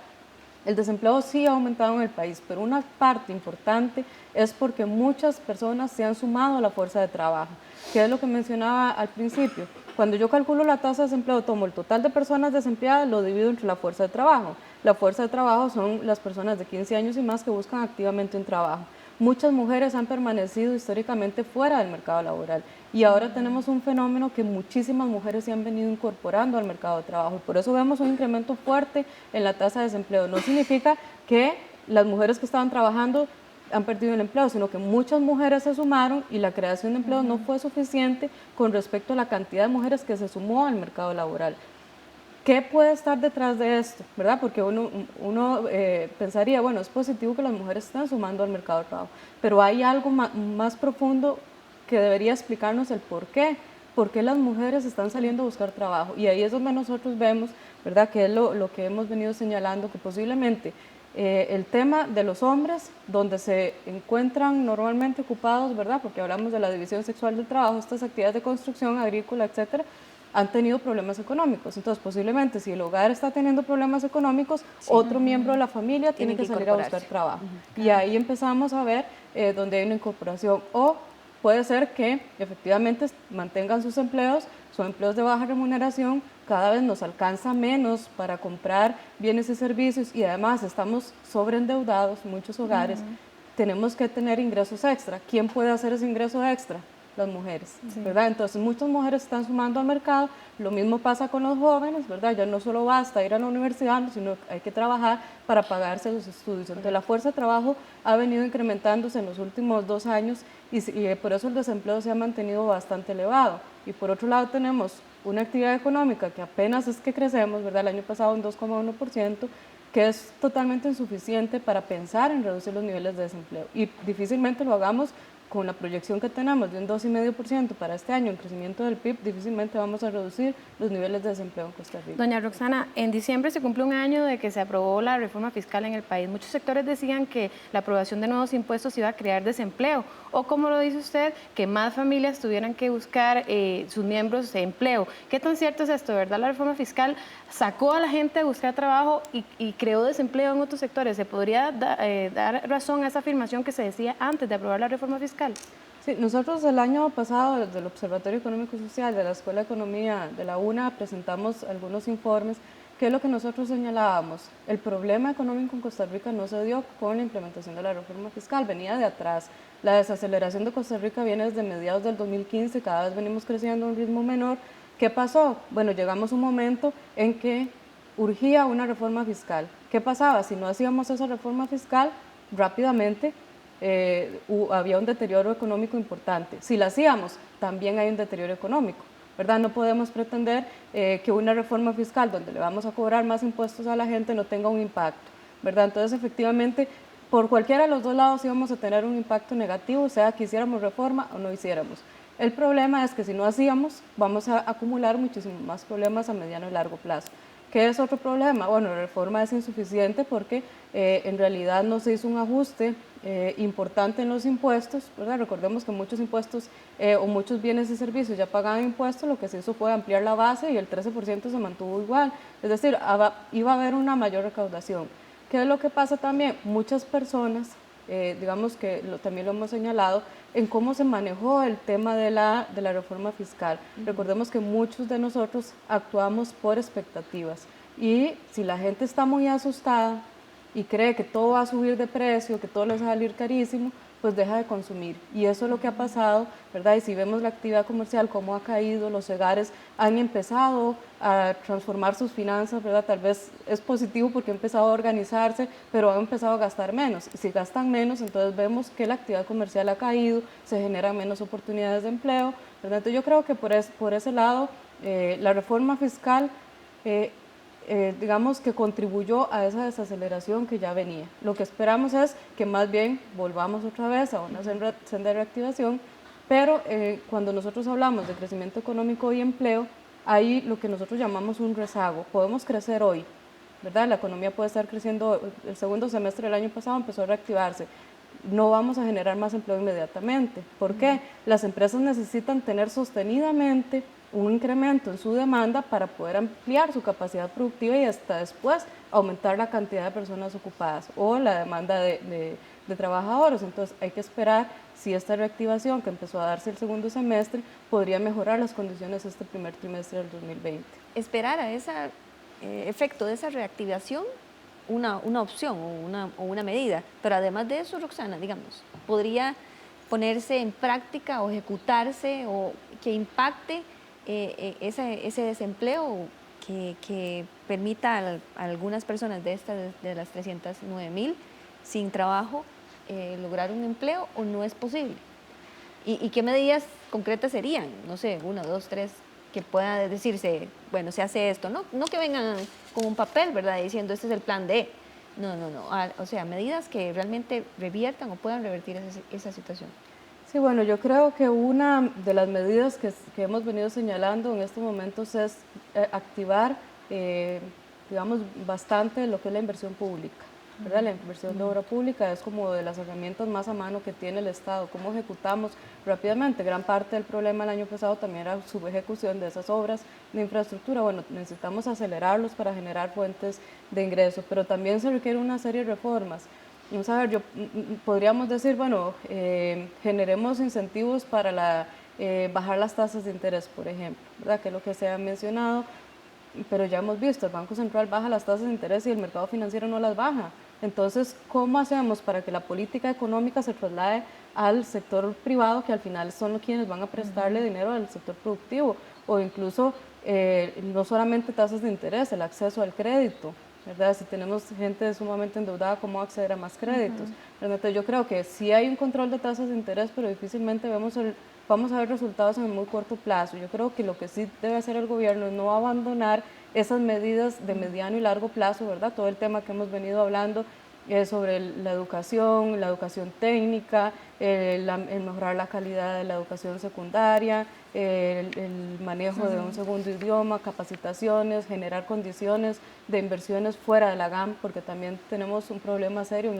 El desempleo sí ha aumentado en el país, pero una parte importante es porque muchas personas se han sumado a la fuerza de trabajo, que es lo que mencionaba al principio. Cuando yo calculo la tasa de desempleo, tomo el total de personas desempleadas, lo divido entre la fuerza de trabajo. La fuerza de trabajo son las personas de 15 años y más que buscan activamente un trabajo. Muchas mujeres han permanecido históricamente fuera del mercado laboral y ahora tenemos un fenómeno que muchísimas mujeres se han venido incorporando al mercado de trabajo. Por eso vemos un incremento fuerte en la tasa de desempleo. No significa que las mujeres que estaban trabajando han perdido el empleo, sino que muchas mujeres se sumaron y la creación de empleo no fue suficiente con respecto a la cantidad de mujeres que se sumó al mercado laboral. ¿Qué puede estar detrás de esto? ¿Verdad? Porque uno pensaría, bueno, es positivo que las mujeres estén sumando al mercado de trabajo, pero hay algo más profundo que debería explicarnos el por qué las mujeres están saliendo a buscar trabajo. Y ahí es donde nosotros vemos, ¿verdad?, que es lo que hemos venido señalando, que posiblemente el tema de los hombres, donde se encuentran normalmente ocupados, ¿verdad?, porque hablamos de la división sexual del trabajo, estas actividades de construcción, agrícola, etcétera, han tenido problemas económicos. Entonces, posiblemente, si el hogar está teniendo problemas económicos, sí, otro miembro de la familia tiene que salir a buscar trabajo. Y ahí empezamos a ver donde hay una incorporación. O puede ser que efectivamente mantengan sus empleos, son empleos de baja remuneración, cada vez nos alcanza menos para comprar bienes y servicios y además estamos sobreendeudados, muchos hogares, tenemos que tener ingresos extra. ¿Quién puede hacer ese ingreso extra? Las mujeres, sí, ¿verdad? Entonces muchas mujeres están sumando al mercado, lo mismo pasa con los jóvenes, ¿verdad? Ya no solo basta ir a la universidad, sino hay que trabajar para pagarse los estudios. Entonces la fuerza de trabajo ha venido incrementándose en los últimos 2 años y por eso el desempleo se ha mantenido bastante elevado. Y por otro lado tenemos una actividad económica que apenas es que crecemos, ¿verdad? El año pasado un 2,1%, que es totalmente insuficiente para pensar en reducir los niveles de desempleo. Y difícilmente lo hagamos con la proyección que tenemos de un 2,5% para este año en crecimiento del PIB, difícilmente vamos a reducir los niveles de desempleo en Costa Rica. Doña Roxana, en diciembre se cumple un año de que se aprobó la reforma fiscal en el país. Muchos sectores decían que la aprobación de nuevos impuestos iba a crear desempleo, o como lo dice usted, que más familias tuvieran que buscar sus miembros de empleo. ¿Qué tan cierto es esto, verdad? La reforma fiscal sacó a la gente a buscar trabajo y creó desempleo en otros sectores. ¿Se podría dar razón a esa afirmación que se decía antes de aprobar la reforma fiscal? Sí, nosotros el año pasado desde el Observatorio Económico y Social de la Escuela de Economía de la UNA presentamos algunos informes que es lo que nosotros señalábamos. El problema económico en Costa Rica no se dio con la implementación de la reforma fiscal, venía de atrás. La desaceleración de Costa Rica viene desde mediados del 2015, cada vez venimos creciendo a un ritmo menor. ¿Qué pasó? Bueno, llegamos a un momento en que urgía una reforma fiscal. ¿Qué pasaba? Si no hacíamos esa reforma fiscal, rápidamente había un deterioro económico importante. Si la hacíamos, también hay un deterioro económico, ¿verdad? No podemos pretender que una reforma fiscal donde le vamos a cobrar más impuestos a la gente no tenga un impacto, ¿verdad? Entonces, efectivamente, por cualquiera de los dos lados íbamos a tener un impacto negativo, sea que hiciéramos reforma o no hiciéramos. El problema es que si no hacíamos, vamos a acumular muchísimos más problemas a mediano y largo plazo. ¿Qué es otro problema? Bueno, la reforma es insuficiente porque en realidad no se hizo un ajuste importante en los impuestos, ¿verdad? Recordemos que muchos impuestos o muchos bienes y servicios ya pagaban impuestos, lo que se hizo fue ampliar la base y el 13% se mantuvo igual, es decir, iba a haber una mayor recaudación. ¿Qué es lo que pasa también? Muchas personas, digamos que también lo hemos señalado, en cómo se manejó el tema de la reforma fiscal. Recordemos que muchos de nosotros actuamos por expectativas y si la gente está muy asustada y cree que todo va a subir de precio, que todo les va a salir carísimo, pues deja de consumir. Y eso es lo que ha pasado, ¿verdad? Y si vemos la actividad comercial, cómo ha caído, los hogares han empezado a transformar sus finanzas, ¿verdad? Tal vez es positivo porque han empezado a organizarse, pero han empezado a gastar menos. Y si gastan menos, entonces vemos que la actividad comercial ha caído, se generan menos oportunidades de empleo, ¿verdad? Entonces yo creo que por ese lado, la reforma fiscal digamos que contribuyó a esa desaceleración que ya venía. Lo que esperamos es que más bien volvamos otra vez a una senda de reactivación, pero cuando nosotros hablamos de crecimiento económico y empleo, hay lo que nosotros llamamos un rezago. Podemos crecer hoy, ¿verdad? La economía puede estar creciendo, el segundo semestre del año pasado empezó a reactivarse. No vamos a generar más empleo inmediatamente. ¿Por qué? Las empresas necesitan tener sostenidamente un incremento en su demanda para poder ampliar su capacidad productiva y hasta después aumentar la cantidad de personas ocupadas o la demanda de trabajadores. Entonces hay que esperar si esta reactivación que empezó a darse el segundo semestre podría mejorar las condiciones este primer trimestre del 2020. Esperar a ese efecto de esa reactivación, una opción o una medida, pero además de eso, Roxana, digamos, podría ponerse en práctica o ejecutarse o que impacte ese desempleo que permita a algunas personas de las 309,000 sin trabajo lograr un empleo, o no es posible. ¿Y qué medidas concretas serían? No sé, 1, 2, 3, que pueda decirse, bueno, se hace esto, no que vengan con un papel, ¿verdad?, diciendo este es el plan D. No, o sea, medidas que realmente reviertan o puedan revertir esa situación. Sí, bueno, yo creo que una de las medidas que hemos venido señalando en estos momentos es activar, digamos, bastante lo que es la inversión pública, ¿verdad? La inversión de obra pública es como de las herramientas más a mano que tiene el Estado. ¿Cómo ejecutamos rápidamente? Gran parte del problema el año pasado también era su ejecución de esas obras de infraestructura. Bueno, necesitamos acelerarlos para generar fuentes de ingreso, pero también se requiere una serie de reformas. Vamos a ver, podríamos decir, bueno, generemos incentivos para bajar las tasas de interés, por ejemplo, ¿verdad?, que es lo que se ha mencionado, pero ya hemos visto, el Banco Central baja las tasas de interés y el mercado financiero no las baja. Entonces, ¿cómo hacemos para que la política económica se traslade al sector privado, que al final son quienes van a prestarle dinero al sector productivo? O incluso, no solamente tasas de interés, el acceso al crédito, ¿verdad? Si tenemos gente sumamente endeudada, ¿cómo acceder a más créditos? Entonces, yo creo que sí hay un control de tasas de interés, pero difícilmente vamos a ver resultados en el muy corto plazo. Yo creo que lo que sí debe hacer el gobierno es no abandonar esas medidas de mediano y largo plazo, ¿verdad? Todo el tema que hemos venido hablando sobre la educación técnica, el mejorar la calidad de la educación secundaria, el manejo de un segundo idioma, capacitaciones, generar condiciones de inversiones fuera de la GAM, porque también tenemos un problema serio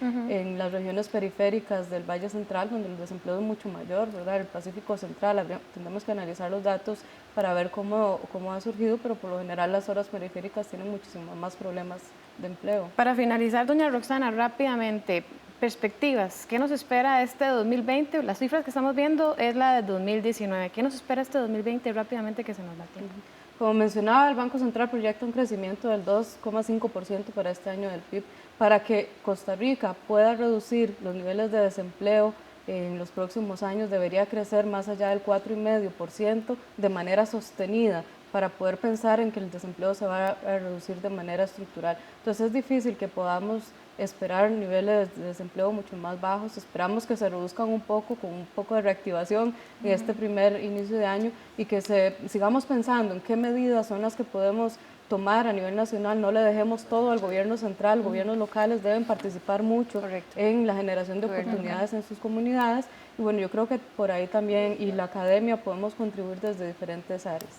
en las regiones periféricas del Valle Central, donde el desempleo es mucho mayor, ¿verdad? El Pacífico Central, tenemos que analizar los datos para ver cómo ha surgido, pero por lo general las zonas periféricas tienen muchísimos más problemas de empleo. Para finalizar, doña Roxana, rápidamente, perspectivas, ¿qué nos espera este 2020? Las cifras que estamos viendo es la de 2019. ¿Qué nos espera este 2020 rápidamente, que se nos da tiempo? Como mencionaba, el Banco Central proyecta un crecimiento del 2,5% para este año del PIB, para que Costa Rica pueda reducir los niveles de desempleo en los próximos años. Debería crecer más allá del 4,5% de manera sostenida, para poder pensar en que el desempleo se va a reducir de manera estructural. Entonces es difícil que podamos esperar niveles de desempleo mucho más bajos. Esperamos que se reduzcan un poco, con un poco de reactivación en este primer inicio de año, y que sigamos pensando en qué medidas son las que podemos tomar a nivel nacional. No le dejemos todo al gobierno central. Gobiernos locales deben participar mucho en la generación de oportunidades en sus comunidades. Y bueno, yo creo que por ahí también, y la academia, podemos contribuir desde diferentes áreas.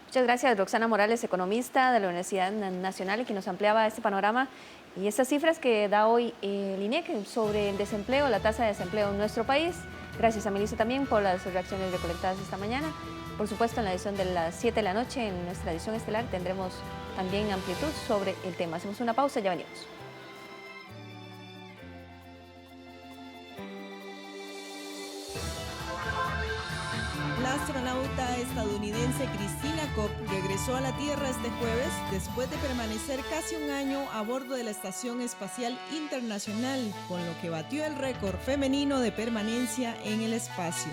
Muchas gracias, Roxana Morales, economista de la Universidad Nacional, y que nos ampliaba este panorama y estas cifras que da hoy el INEC sobre el desempleo, la tasa de desempleo en nuestro país. Gracias a Melissa también por las reacciones recolectadas esta mañana. Por supuesto, en la edición de las 7 de la noche, en nuestra edición estelar, tendremos también amplitud sobre el tema. Hacemos una pausa, ya venimos. La astronauta estadounidense Christina Koch regresó a la Tierra este jueves después de permanecer casi un año a bordo de la Estación Espacial Internacional, con lo que batió el récord femenino de permanencia en el espacio.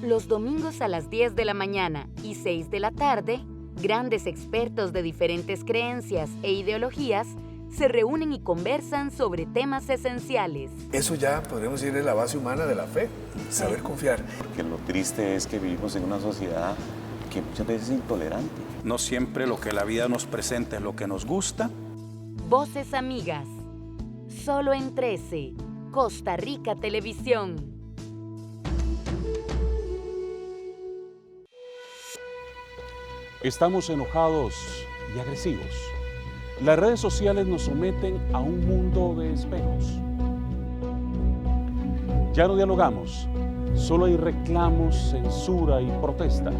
Los domingos a las 10 de la mañana y 6 de la tarde, grandes expertos de diferentes creencias e ideologías se reúnen y conversan sobre temas esenciales. Eso ya podríamos decir es la base humana de la fe, saber confiar. Porque lo triste es que vivimos en una sociedad que muchas veces es intolerante. No siempre lo que la vida nos presenta es lo que nos gusta. Voces amigas, solo en 13, Costa Rica Televisión. Estamos enojados y agresivos. Las redes sociales nos someten a un mundo de espejos. Ya no dialogamos, solo hay reclamos, censura y protesta.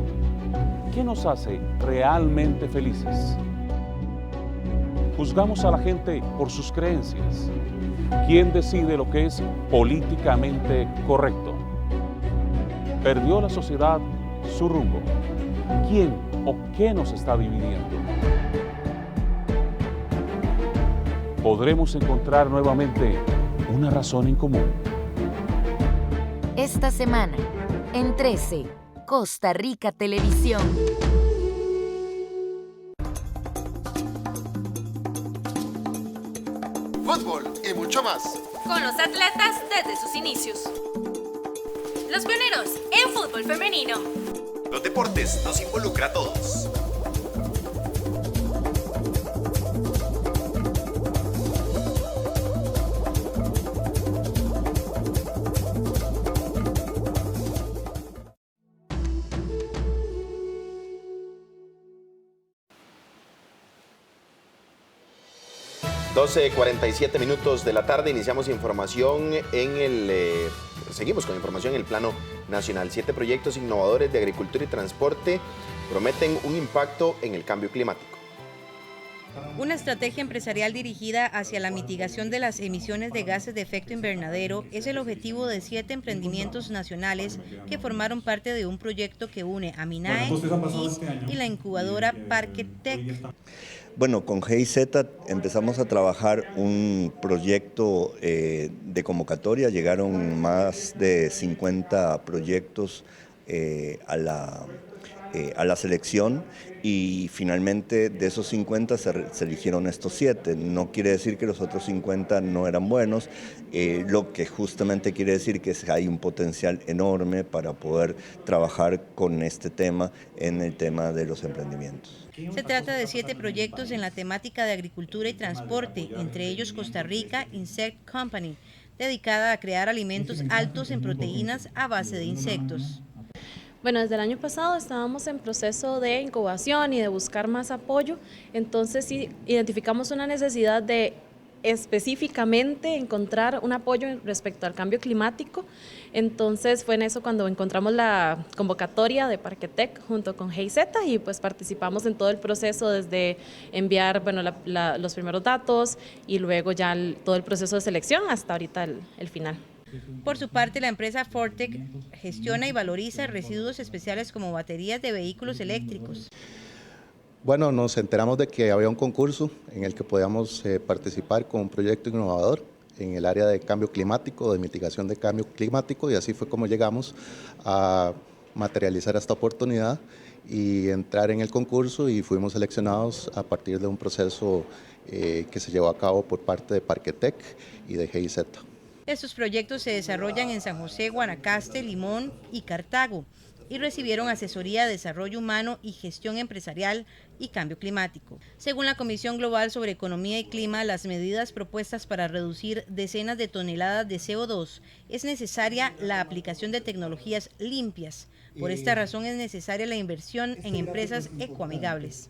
¿Qué nos hace realmente felices? Juzgamos a la gente por sus creencias. ¿Quién decide lo que es políticamente correcto? ¿Perdió la sociedad su rumbo? ¿Quién o qué nos está dividiendo? ¿Podremos encontrar nuevamente una razón en común? Esta semana, en 13, Costa Rica Televisión. Fútbol y mucho más. Con los atletas desde sus inicios. Los pioneros en fútbol femenino. Los deportes nos involucra a todos. (12:47 de la tarde). Iniciamos información seguimos con información en el plano nacional. 7 proyectos innovadores de agricultura y transporte prometen un impacto en el cambio climático. Una estrategia empresarial dirigida hacia la mitigación de las emisiones de gases de efecto invernadero es el objetivo de 7 emprendimientos nacionales que formaron parte de un proyecto que une a MINAE, IS y la incubadora Parquetec. Bueno, con GIZ empezamos a trabajar un proyecto de convocatoria. Llegaron más de 50 proyectos a la selección y finalmente de esos 50 se eligieron estos 7. No quiere decir que los otros 50 no eran buenos, lo que justamente quiere decir que hay un potencial enorme para poder trabajar con este tema en el tema de los emprendimientos. Se trata de 7 proyectos en la temática de agricultura y transporte, entre ellos Costa Rica Insect Company, dedicada a crear alimentos altos en proteínas a base de insectos. Bueno, desde el año pasado estábamos en proceso de incubación y de buscar más apoyo, entonces sí identificamos una necesidad de específicamente encontrar un apoyo respecto al cambio climático. Entonces fue en eso cuando encontramos la convocatoria de Parquetec junto con GIZ y pues participamos en todo el proceso, desde enviar los primeros datos y luego ya todo el proceso de selección hasta ahorita el final. Por su parte, la empresa Fortec gestiona y valoriza residuos especiales como baterías de vehículos eléctricos. Bueno, nos enteramos de que había un concurso en el que podíamos participar con un proyecto innovador en el área de cambio climático, de mitigación de cambio climático, y así fue como llegamos a materializar esta oportunidad y entrar en el concurso, y fuimos seleccionados a partir de un proceso que se llevó a cabo por parte de Parquetec y de GIZ. Estos proyectos se desarrollan en San José, Guanacaste, Limón y Cartago y recibieron asesoría de desarrollo humano y gestión empresarial y cambio climático. Según la Comisión Global sobre Economía y Clima, las medidas propuestas para reducir decenas de toneladas de CO2 es necesaria la aplicación de tecnologías limpias. Por esta razón es necesaria la inversión en empresas ecoamigables.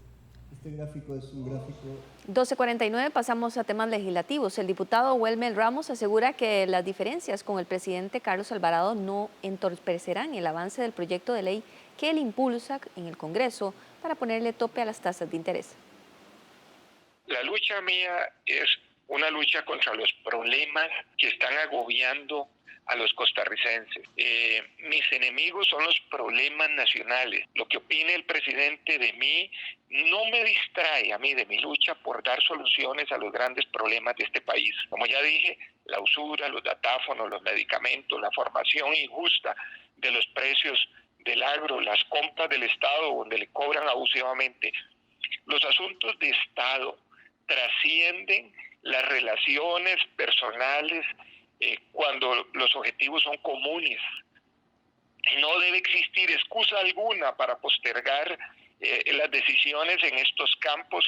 Este gráfico es un gráfico... 12:49, pasamos a temas legislativos. El diputado Welmer Ramos asegura que las diferencias con el presidente Carlos Alvarado no entorpecerán el avance del proyecto de ley que él impulsa en el Congreso para ponerle tope a las tasas de interés. La lucha mía es una lucha contra los problemas que están agobiando a los costarricenses. Mis enemigos son los problemas nacionales. Lo que opine el presidente de mí no me distrae a mí de mi lucha por dar soluciones a los grandes problemas de este país. Como ya dije, la usura, los datáfonos, los medicamentos, la formación injusta de los precios del agro, las compras del Estado donde le cobran abusivamente. Los asuntos de Estado trascienden las relaciones personales cuando los objetivos son comunes. No debe existir excusa alguna para postergar las decisiones en estos campos,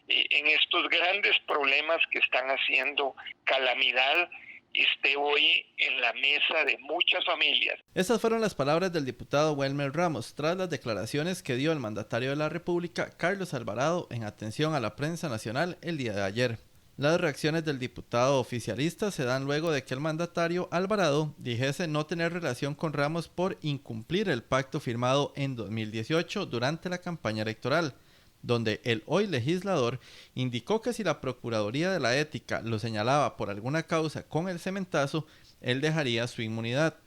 en estos grandes problemas que están haciendo calamidad esté hoy en la mesa de muchas familias. Estas fueron las palabras del diputado Welmer Ramos tras las declaraciones que dio el mandatario de la República, Carlos Alvarado, en atención a la prensa nacional el día de ayer. Las reacciones del diputado oficialista se dan luego de que el mandatario Alvarado dijese no tener relación con Ramos por incumplir el pacto firmado en 2018 durante la campaña electoral, donde el hoy legislador indicó que si la Procuraduría de la Ética lo señalaba por alguna causa con el cementazo, él dejaría su inmunidad,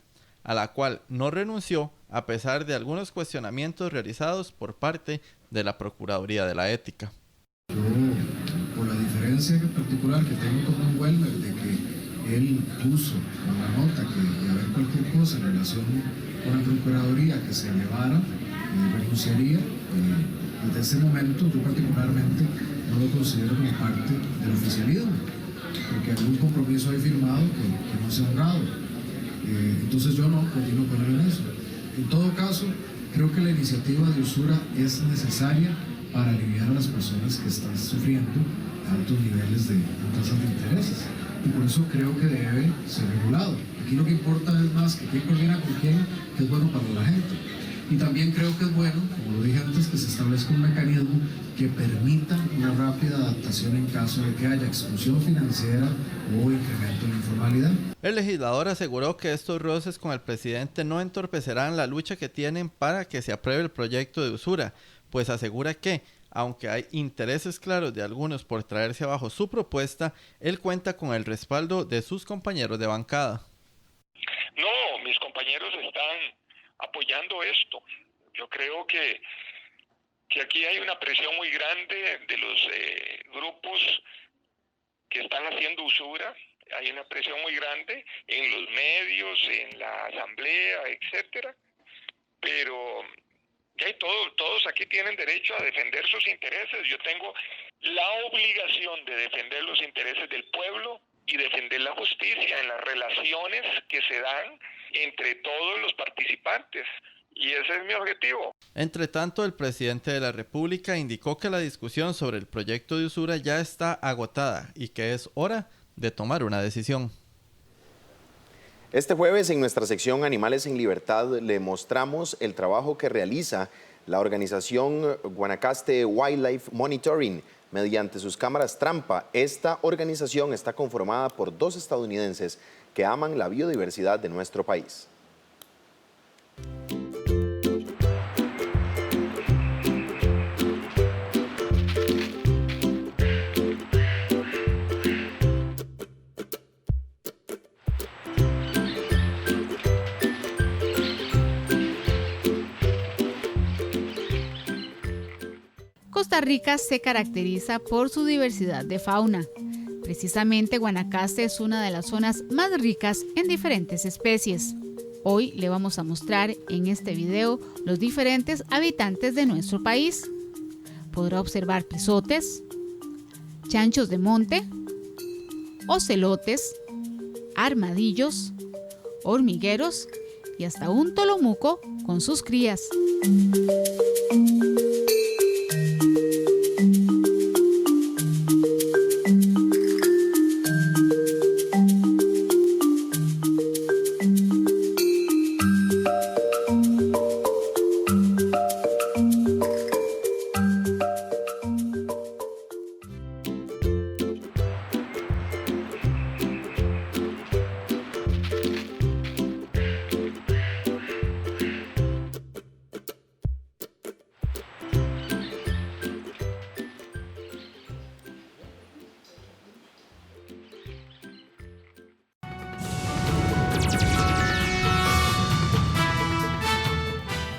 a la cual no renunció a pesar de algunos cuestionamientos realizados por parte de la Procuraduría de la Ética. Por la diferencia particular que tengo con don Welmer, de que él puso en la nota que de haber cualquier cosa en relación con la Procuraduría que se llevara, renunciaría. Desde ese momento, yo particularmente no lo considero como parte del oficialismo, porque algún compromiso hay firmado que no se ha honrado. Entonces yo no continúo con él en eso. En todo caso, creo que la iniciativa de usura es necesaria para aliviar a las personas que están sufriendo altos niveles de tasas de intereses. Y por eso creo que debe ser regulado. Aquí lo que importa es más que quién coordina con quién, que es bueno para la gente. Y también creo que es bueno, como lo dije antes, que se establezca un mecanismo que permita una rápida adaptación en caso de que haya exclusión financiera o incremento en la informalidad. El legislador aseguró que estos roces con el presidente no entorpecerán la lucha que tienen para que se apruebe el proyecto de usura, pues asegura que, aunque hay intereses claros de algunos por traerse abajo su propuesta, él cuenta con el respaldo de sus compañeros de bancada. No, mis compañeros están apoyando esto. Yo creo que aquí hay una presión muy grande de los grupos que están haciendo usura. Hay una presión muy grande en los medios, en la asamblea, etcétera. Pero todos aquí tienen derecho a defender sus intereses. Yo tengo la obligación de defender los intereses del pueblo y defender la justicia en las relaciones que se dan entre todos los participantes. Y ese es mi objetivo. Entre tanto, el presidente de la República indicó que la discusión sobre el proyecto de usura ya está agotada y que es hora de tomar una decisión. Este jueves en nuestra sección Animales en Libertad le mostramos el trabajo que realiza la organización Guanacaste Wildlife Monitoring mediante sus cámaras trampa. Esta organización está conformada por 2 estadounidenses que aman la biodiversidad de nuestro país. Costa Rica se caracteriza por su diversidad de fauna. Precisamente Guanacaste es una de las zonas más ricas en diferentes especies. Hoy le vamos a mostrar en este video los diferentes habitantes de nuestro país. Podrá observar pisotes, chanchos de monte, ocelotes, armadillos, hormigueros y hasta un tolomuco con sus crías.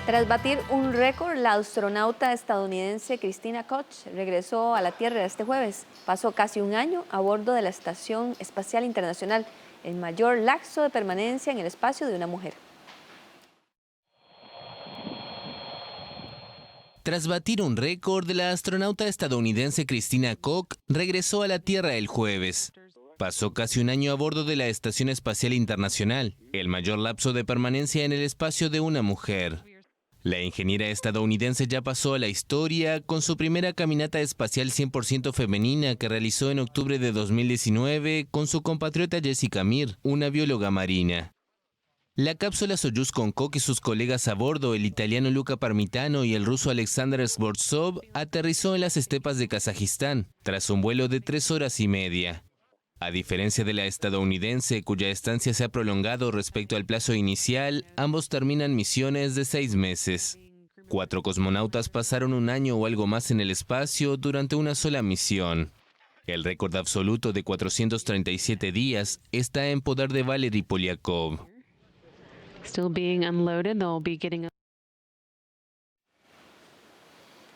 Tras batir un récord, la astronauta estadounidense Christina Koch regresó a la Tierra este jueves. Pasó casi un año a bordo de la Estación Espacial Internacional, el mayor lapso de permanencia en el espacio de una mujer. Tras batir un récord, la astronauta estadounidense Christina Koch regresó a la Tierra el jueves. Pasó casi un año a bordo de la Estación Espacial Internacional, el mayor lapso de permanencia en el espacio de una mujer. La ingeniera estadounidense ya pasó a la historia con su primera caminata espacial 100% femenina que realizó en octubre de 2019 con su compatriota Jessica Meir, una bióloga marina. La cápsula Soyuz con Koch y sus colegas a bordo, el italiano Luca Parmitano y el ruso Alexander Skvortsov, aterrizó en las estepas de Kazajistán, tras un vuelo de 3 horas y media. A diferencia de la estadounidense, cuya estancia se ha prolongado respecto al plazo inicial, ambos terminan misiones de 6 meses. 4 cosmonautas pasaron un año o algo más en el espacio durante una sola misión. El récord absoluto de 437 días está en poder de Valery Polyakov.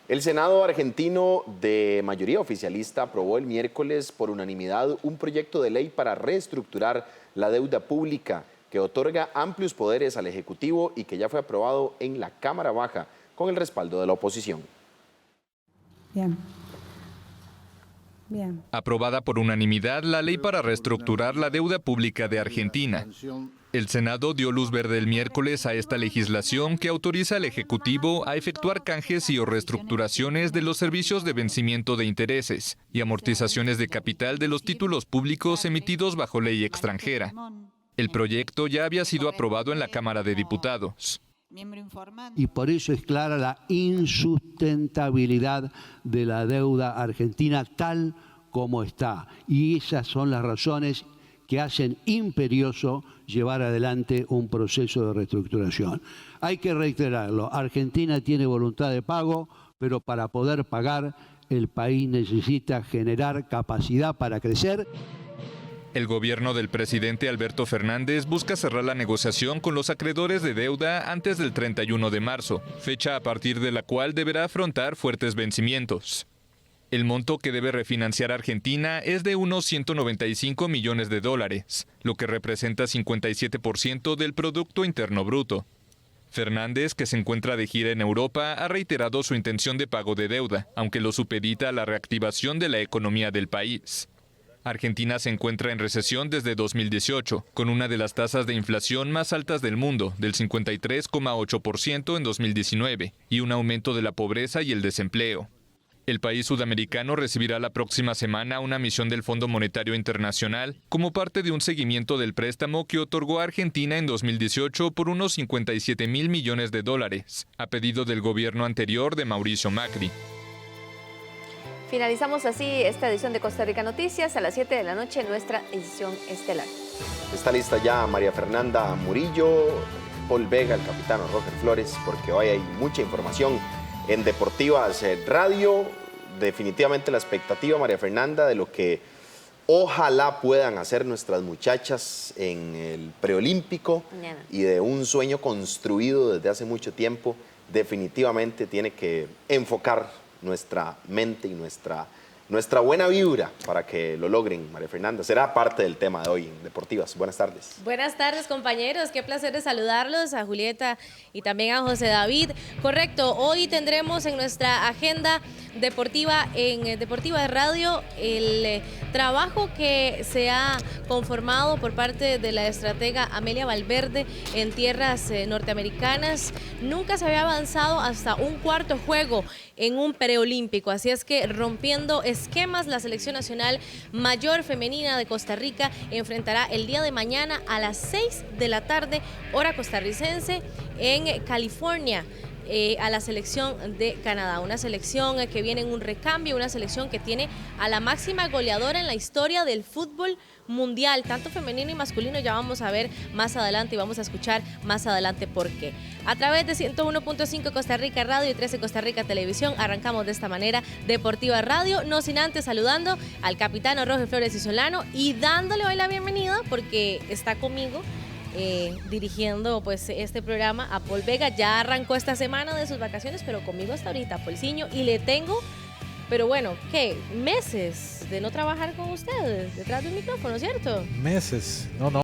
El Senado argentino de mayoría oficialista aprobó el miércoles por unanimidad un proyecto de ley para reestructurar la deuda pública que otorga amplios poderes al Ejecutivo y que ya fue aprobado en la Cámara Baja con el respaldo de la oposición. Bien. Aprobada por unanimidad la ley para reestructurar la deuda pública de Argentina. El Senado dio luz verde el miércoles a esta legislación que autoriza al Ejecutivo a efectuar canjes y o reestructuraciones de los servicios de vencimiento de intereses y amortizaciones de capital de los títulos públicos emitidos bajo ley extranjera. El proyecto ya había sido aprobado en la Cámara de Diputados. Y por eso es clara la insustentabilidad de la deuda argentina tal como está. Y esas son las razones que hacen imperioso llevar adelante un proceso de reestructuración. Hay que reiterarlo, Argentina tiene voluntad de pago, pero para poder pagar el país necesita generar capacidad para crecer. El gobierno del presidente Alberto Fernández busca cerrar la negociación con los acreedores de deuda antes del 31 de marzo, fecha a partir de la cual deberá afrontar fuertes vencimientos. El monto que debe refinanciar Argentina es de unos 195 millones de dólares, lo que representa 57% del Producto Interno Bruto. Fernández, que se encuentra de gira en Europa, ha reiterado su intención de pago de deuda, aunque lo supedita a la reactivación de la economía del país. Argentina se encuentra en recesión desde 2018, con una de las tasas de inflación más altas del mundo, del 53,8% en 2019, y un aumento de la pobreza y el desempleo. El país sudamericano recibirá la próxima semana una misión del Fondo Monetario Internacional como parte de un seguimiento del préstamo que otorgó a Argentina en 2018 por unos 57.000 millones de dólares, a pedido del gobierno anterior de Mauricio Macri. Finalizamos así esta edición de Costa Rica Noticias. A las 7 de la noche, nuestra edición estelar. Está lista ya María Fernanda Murillo, Paul Vega, el capitán Roger Flores, porque hoy hay mucha información en Deportivas Radio. Definitivamente la expectativa, María Fernanda, de lo que ojalá puedan hacer nuestras muchachas en el preolímpico y de un sueño construido desde hace mucho tiempo, definitivamente tiene que enfocar nuestra mente y nuestra buena vibra para que lo logren, María Fernanda. Será parte del tema de hoy en Deportivas. Buenas tardes. Buenas tardes, compañeros. Qué placer de saludarlos, a Julieta y también a José David. Correcto, hoy tendremos en nuestra agenda deportiva, en Deportiva Radio, el trabajo que se ha conformado por parte de la estratega Amelia Valverde en tierras norteamericanas. Nunca se había avanzado hasta un cuarto juego en un preolímpico, así es que rompiendo esquemas, la selección nacional mayor femenina de Costa Rica enfrentará el día de mañana a las 6 de la tarde, hora costarricense, en California, a la selección de Canadá, una selección que viene en un recambio, una selección que tiene a la máxima goleadora en la historia del fútbol mundial, tanto femenino y masculino. Ya vamos a ver más adelante y vamos a escuchar más adelante por qué. A través de 101.5 Costa Rica Radio y 13 Costa Rica Televisión arrancamos de esta manera Deportiva Radio, no sin antes saludando al capitán Roger Flores y Solano y dándole hoy la bienvenida porque está conmigo dirigiendo pues este programa a Paul Vega. Ya arrancó esta semana de sus vacaciones, pero conmigo hasta ahorita, Paulciño, y le tengo, pero bueno, ¿qué? Meses de no trabajar con ustedes detrás de un micrófono, ¿cierto? Meses, no,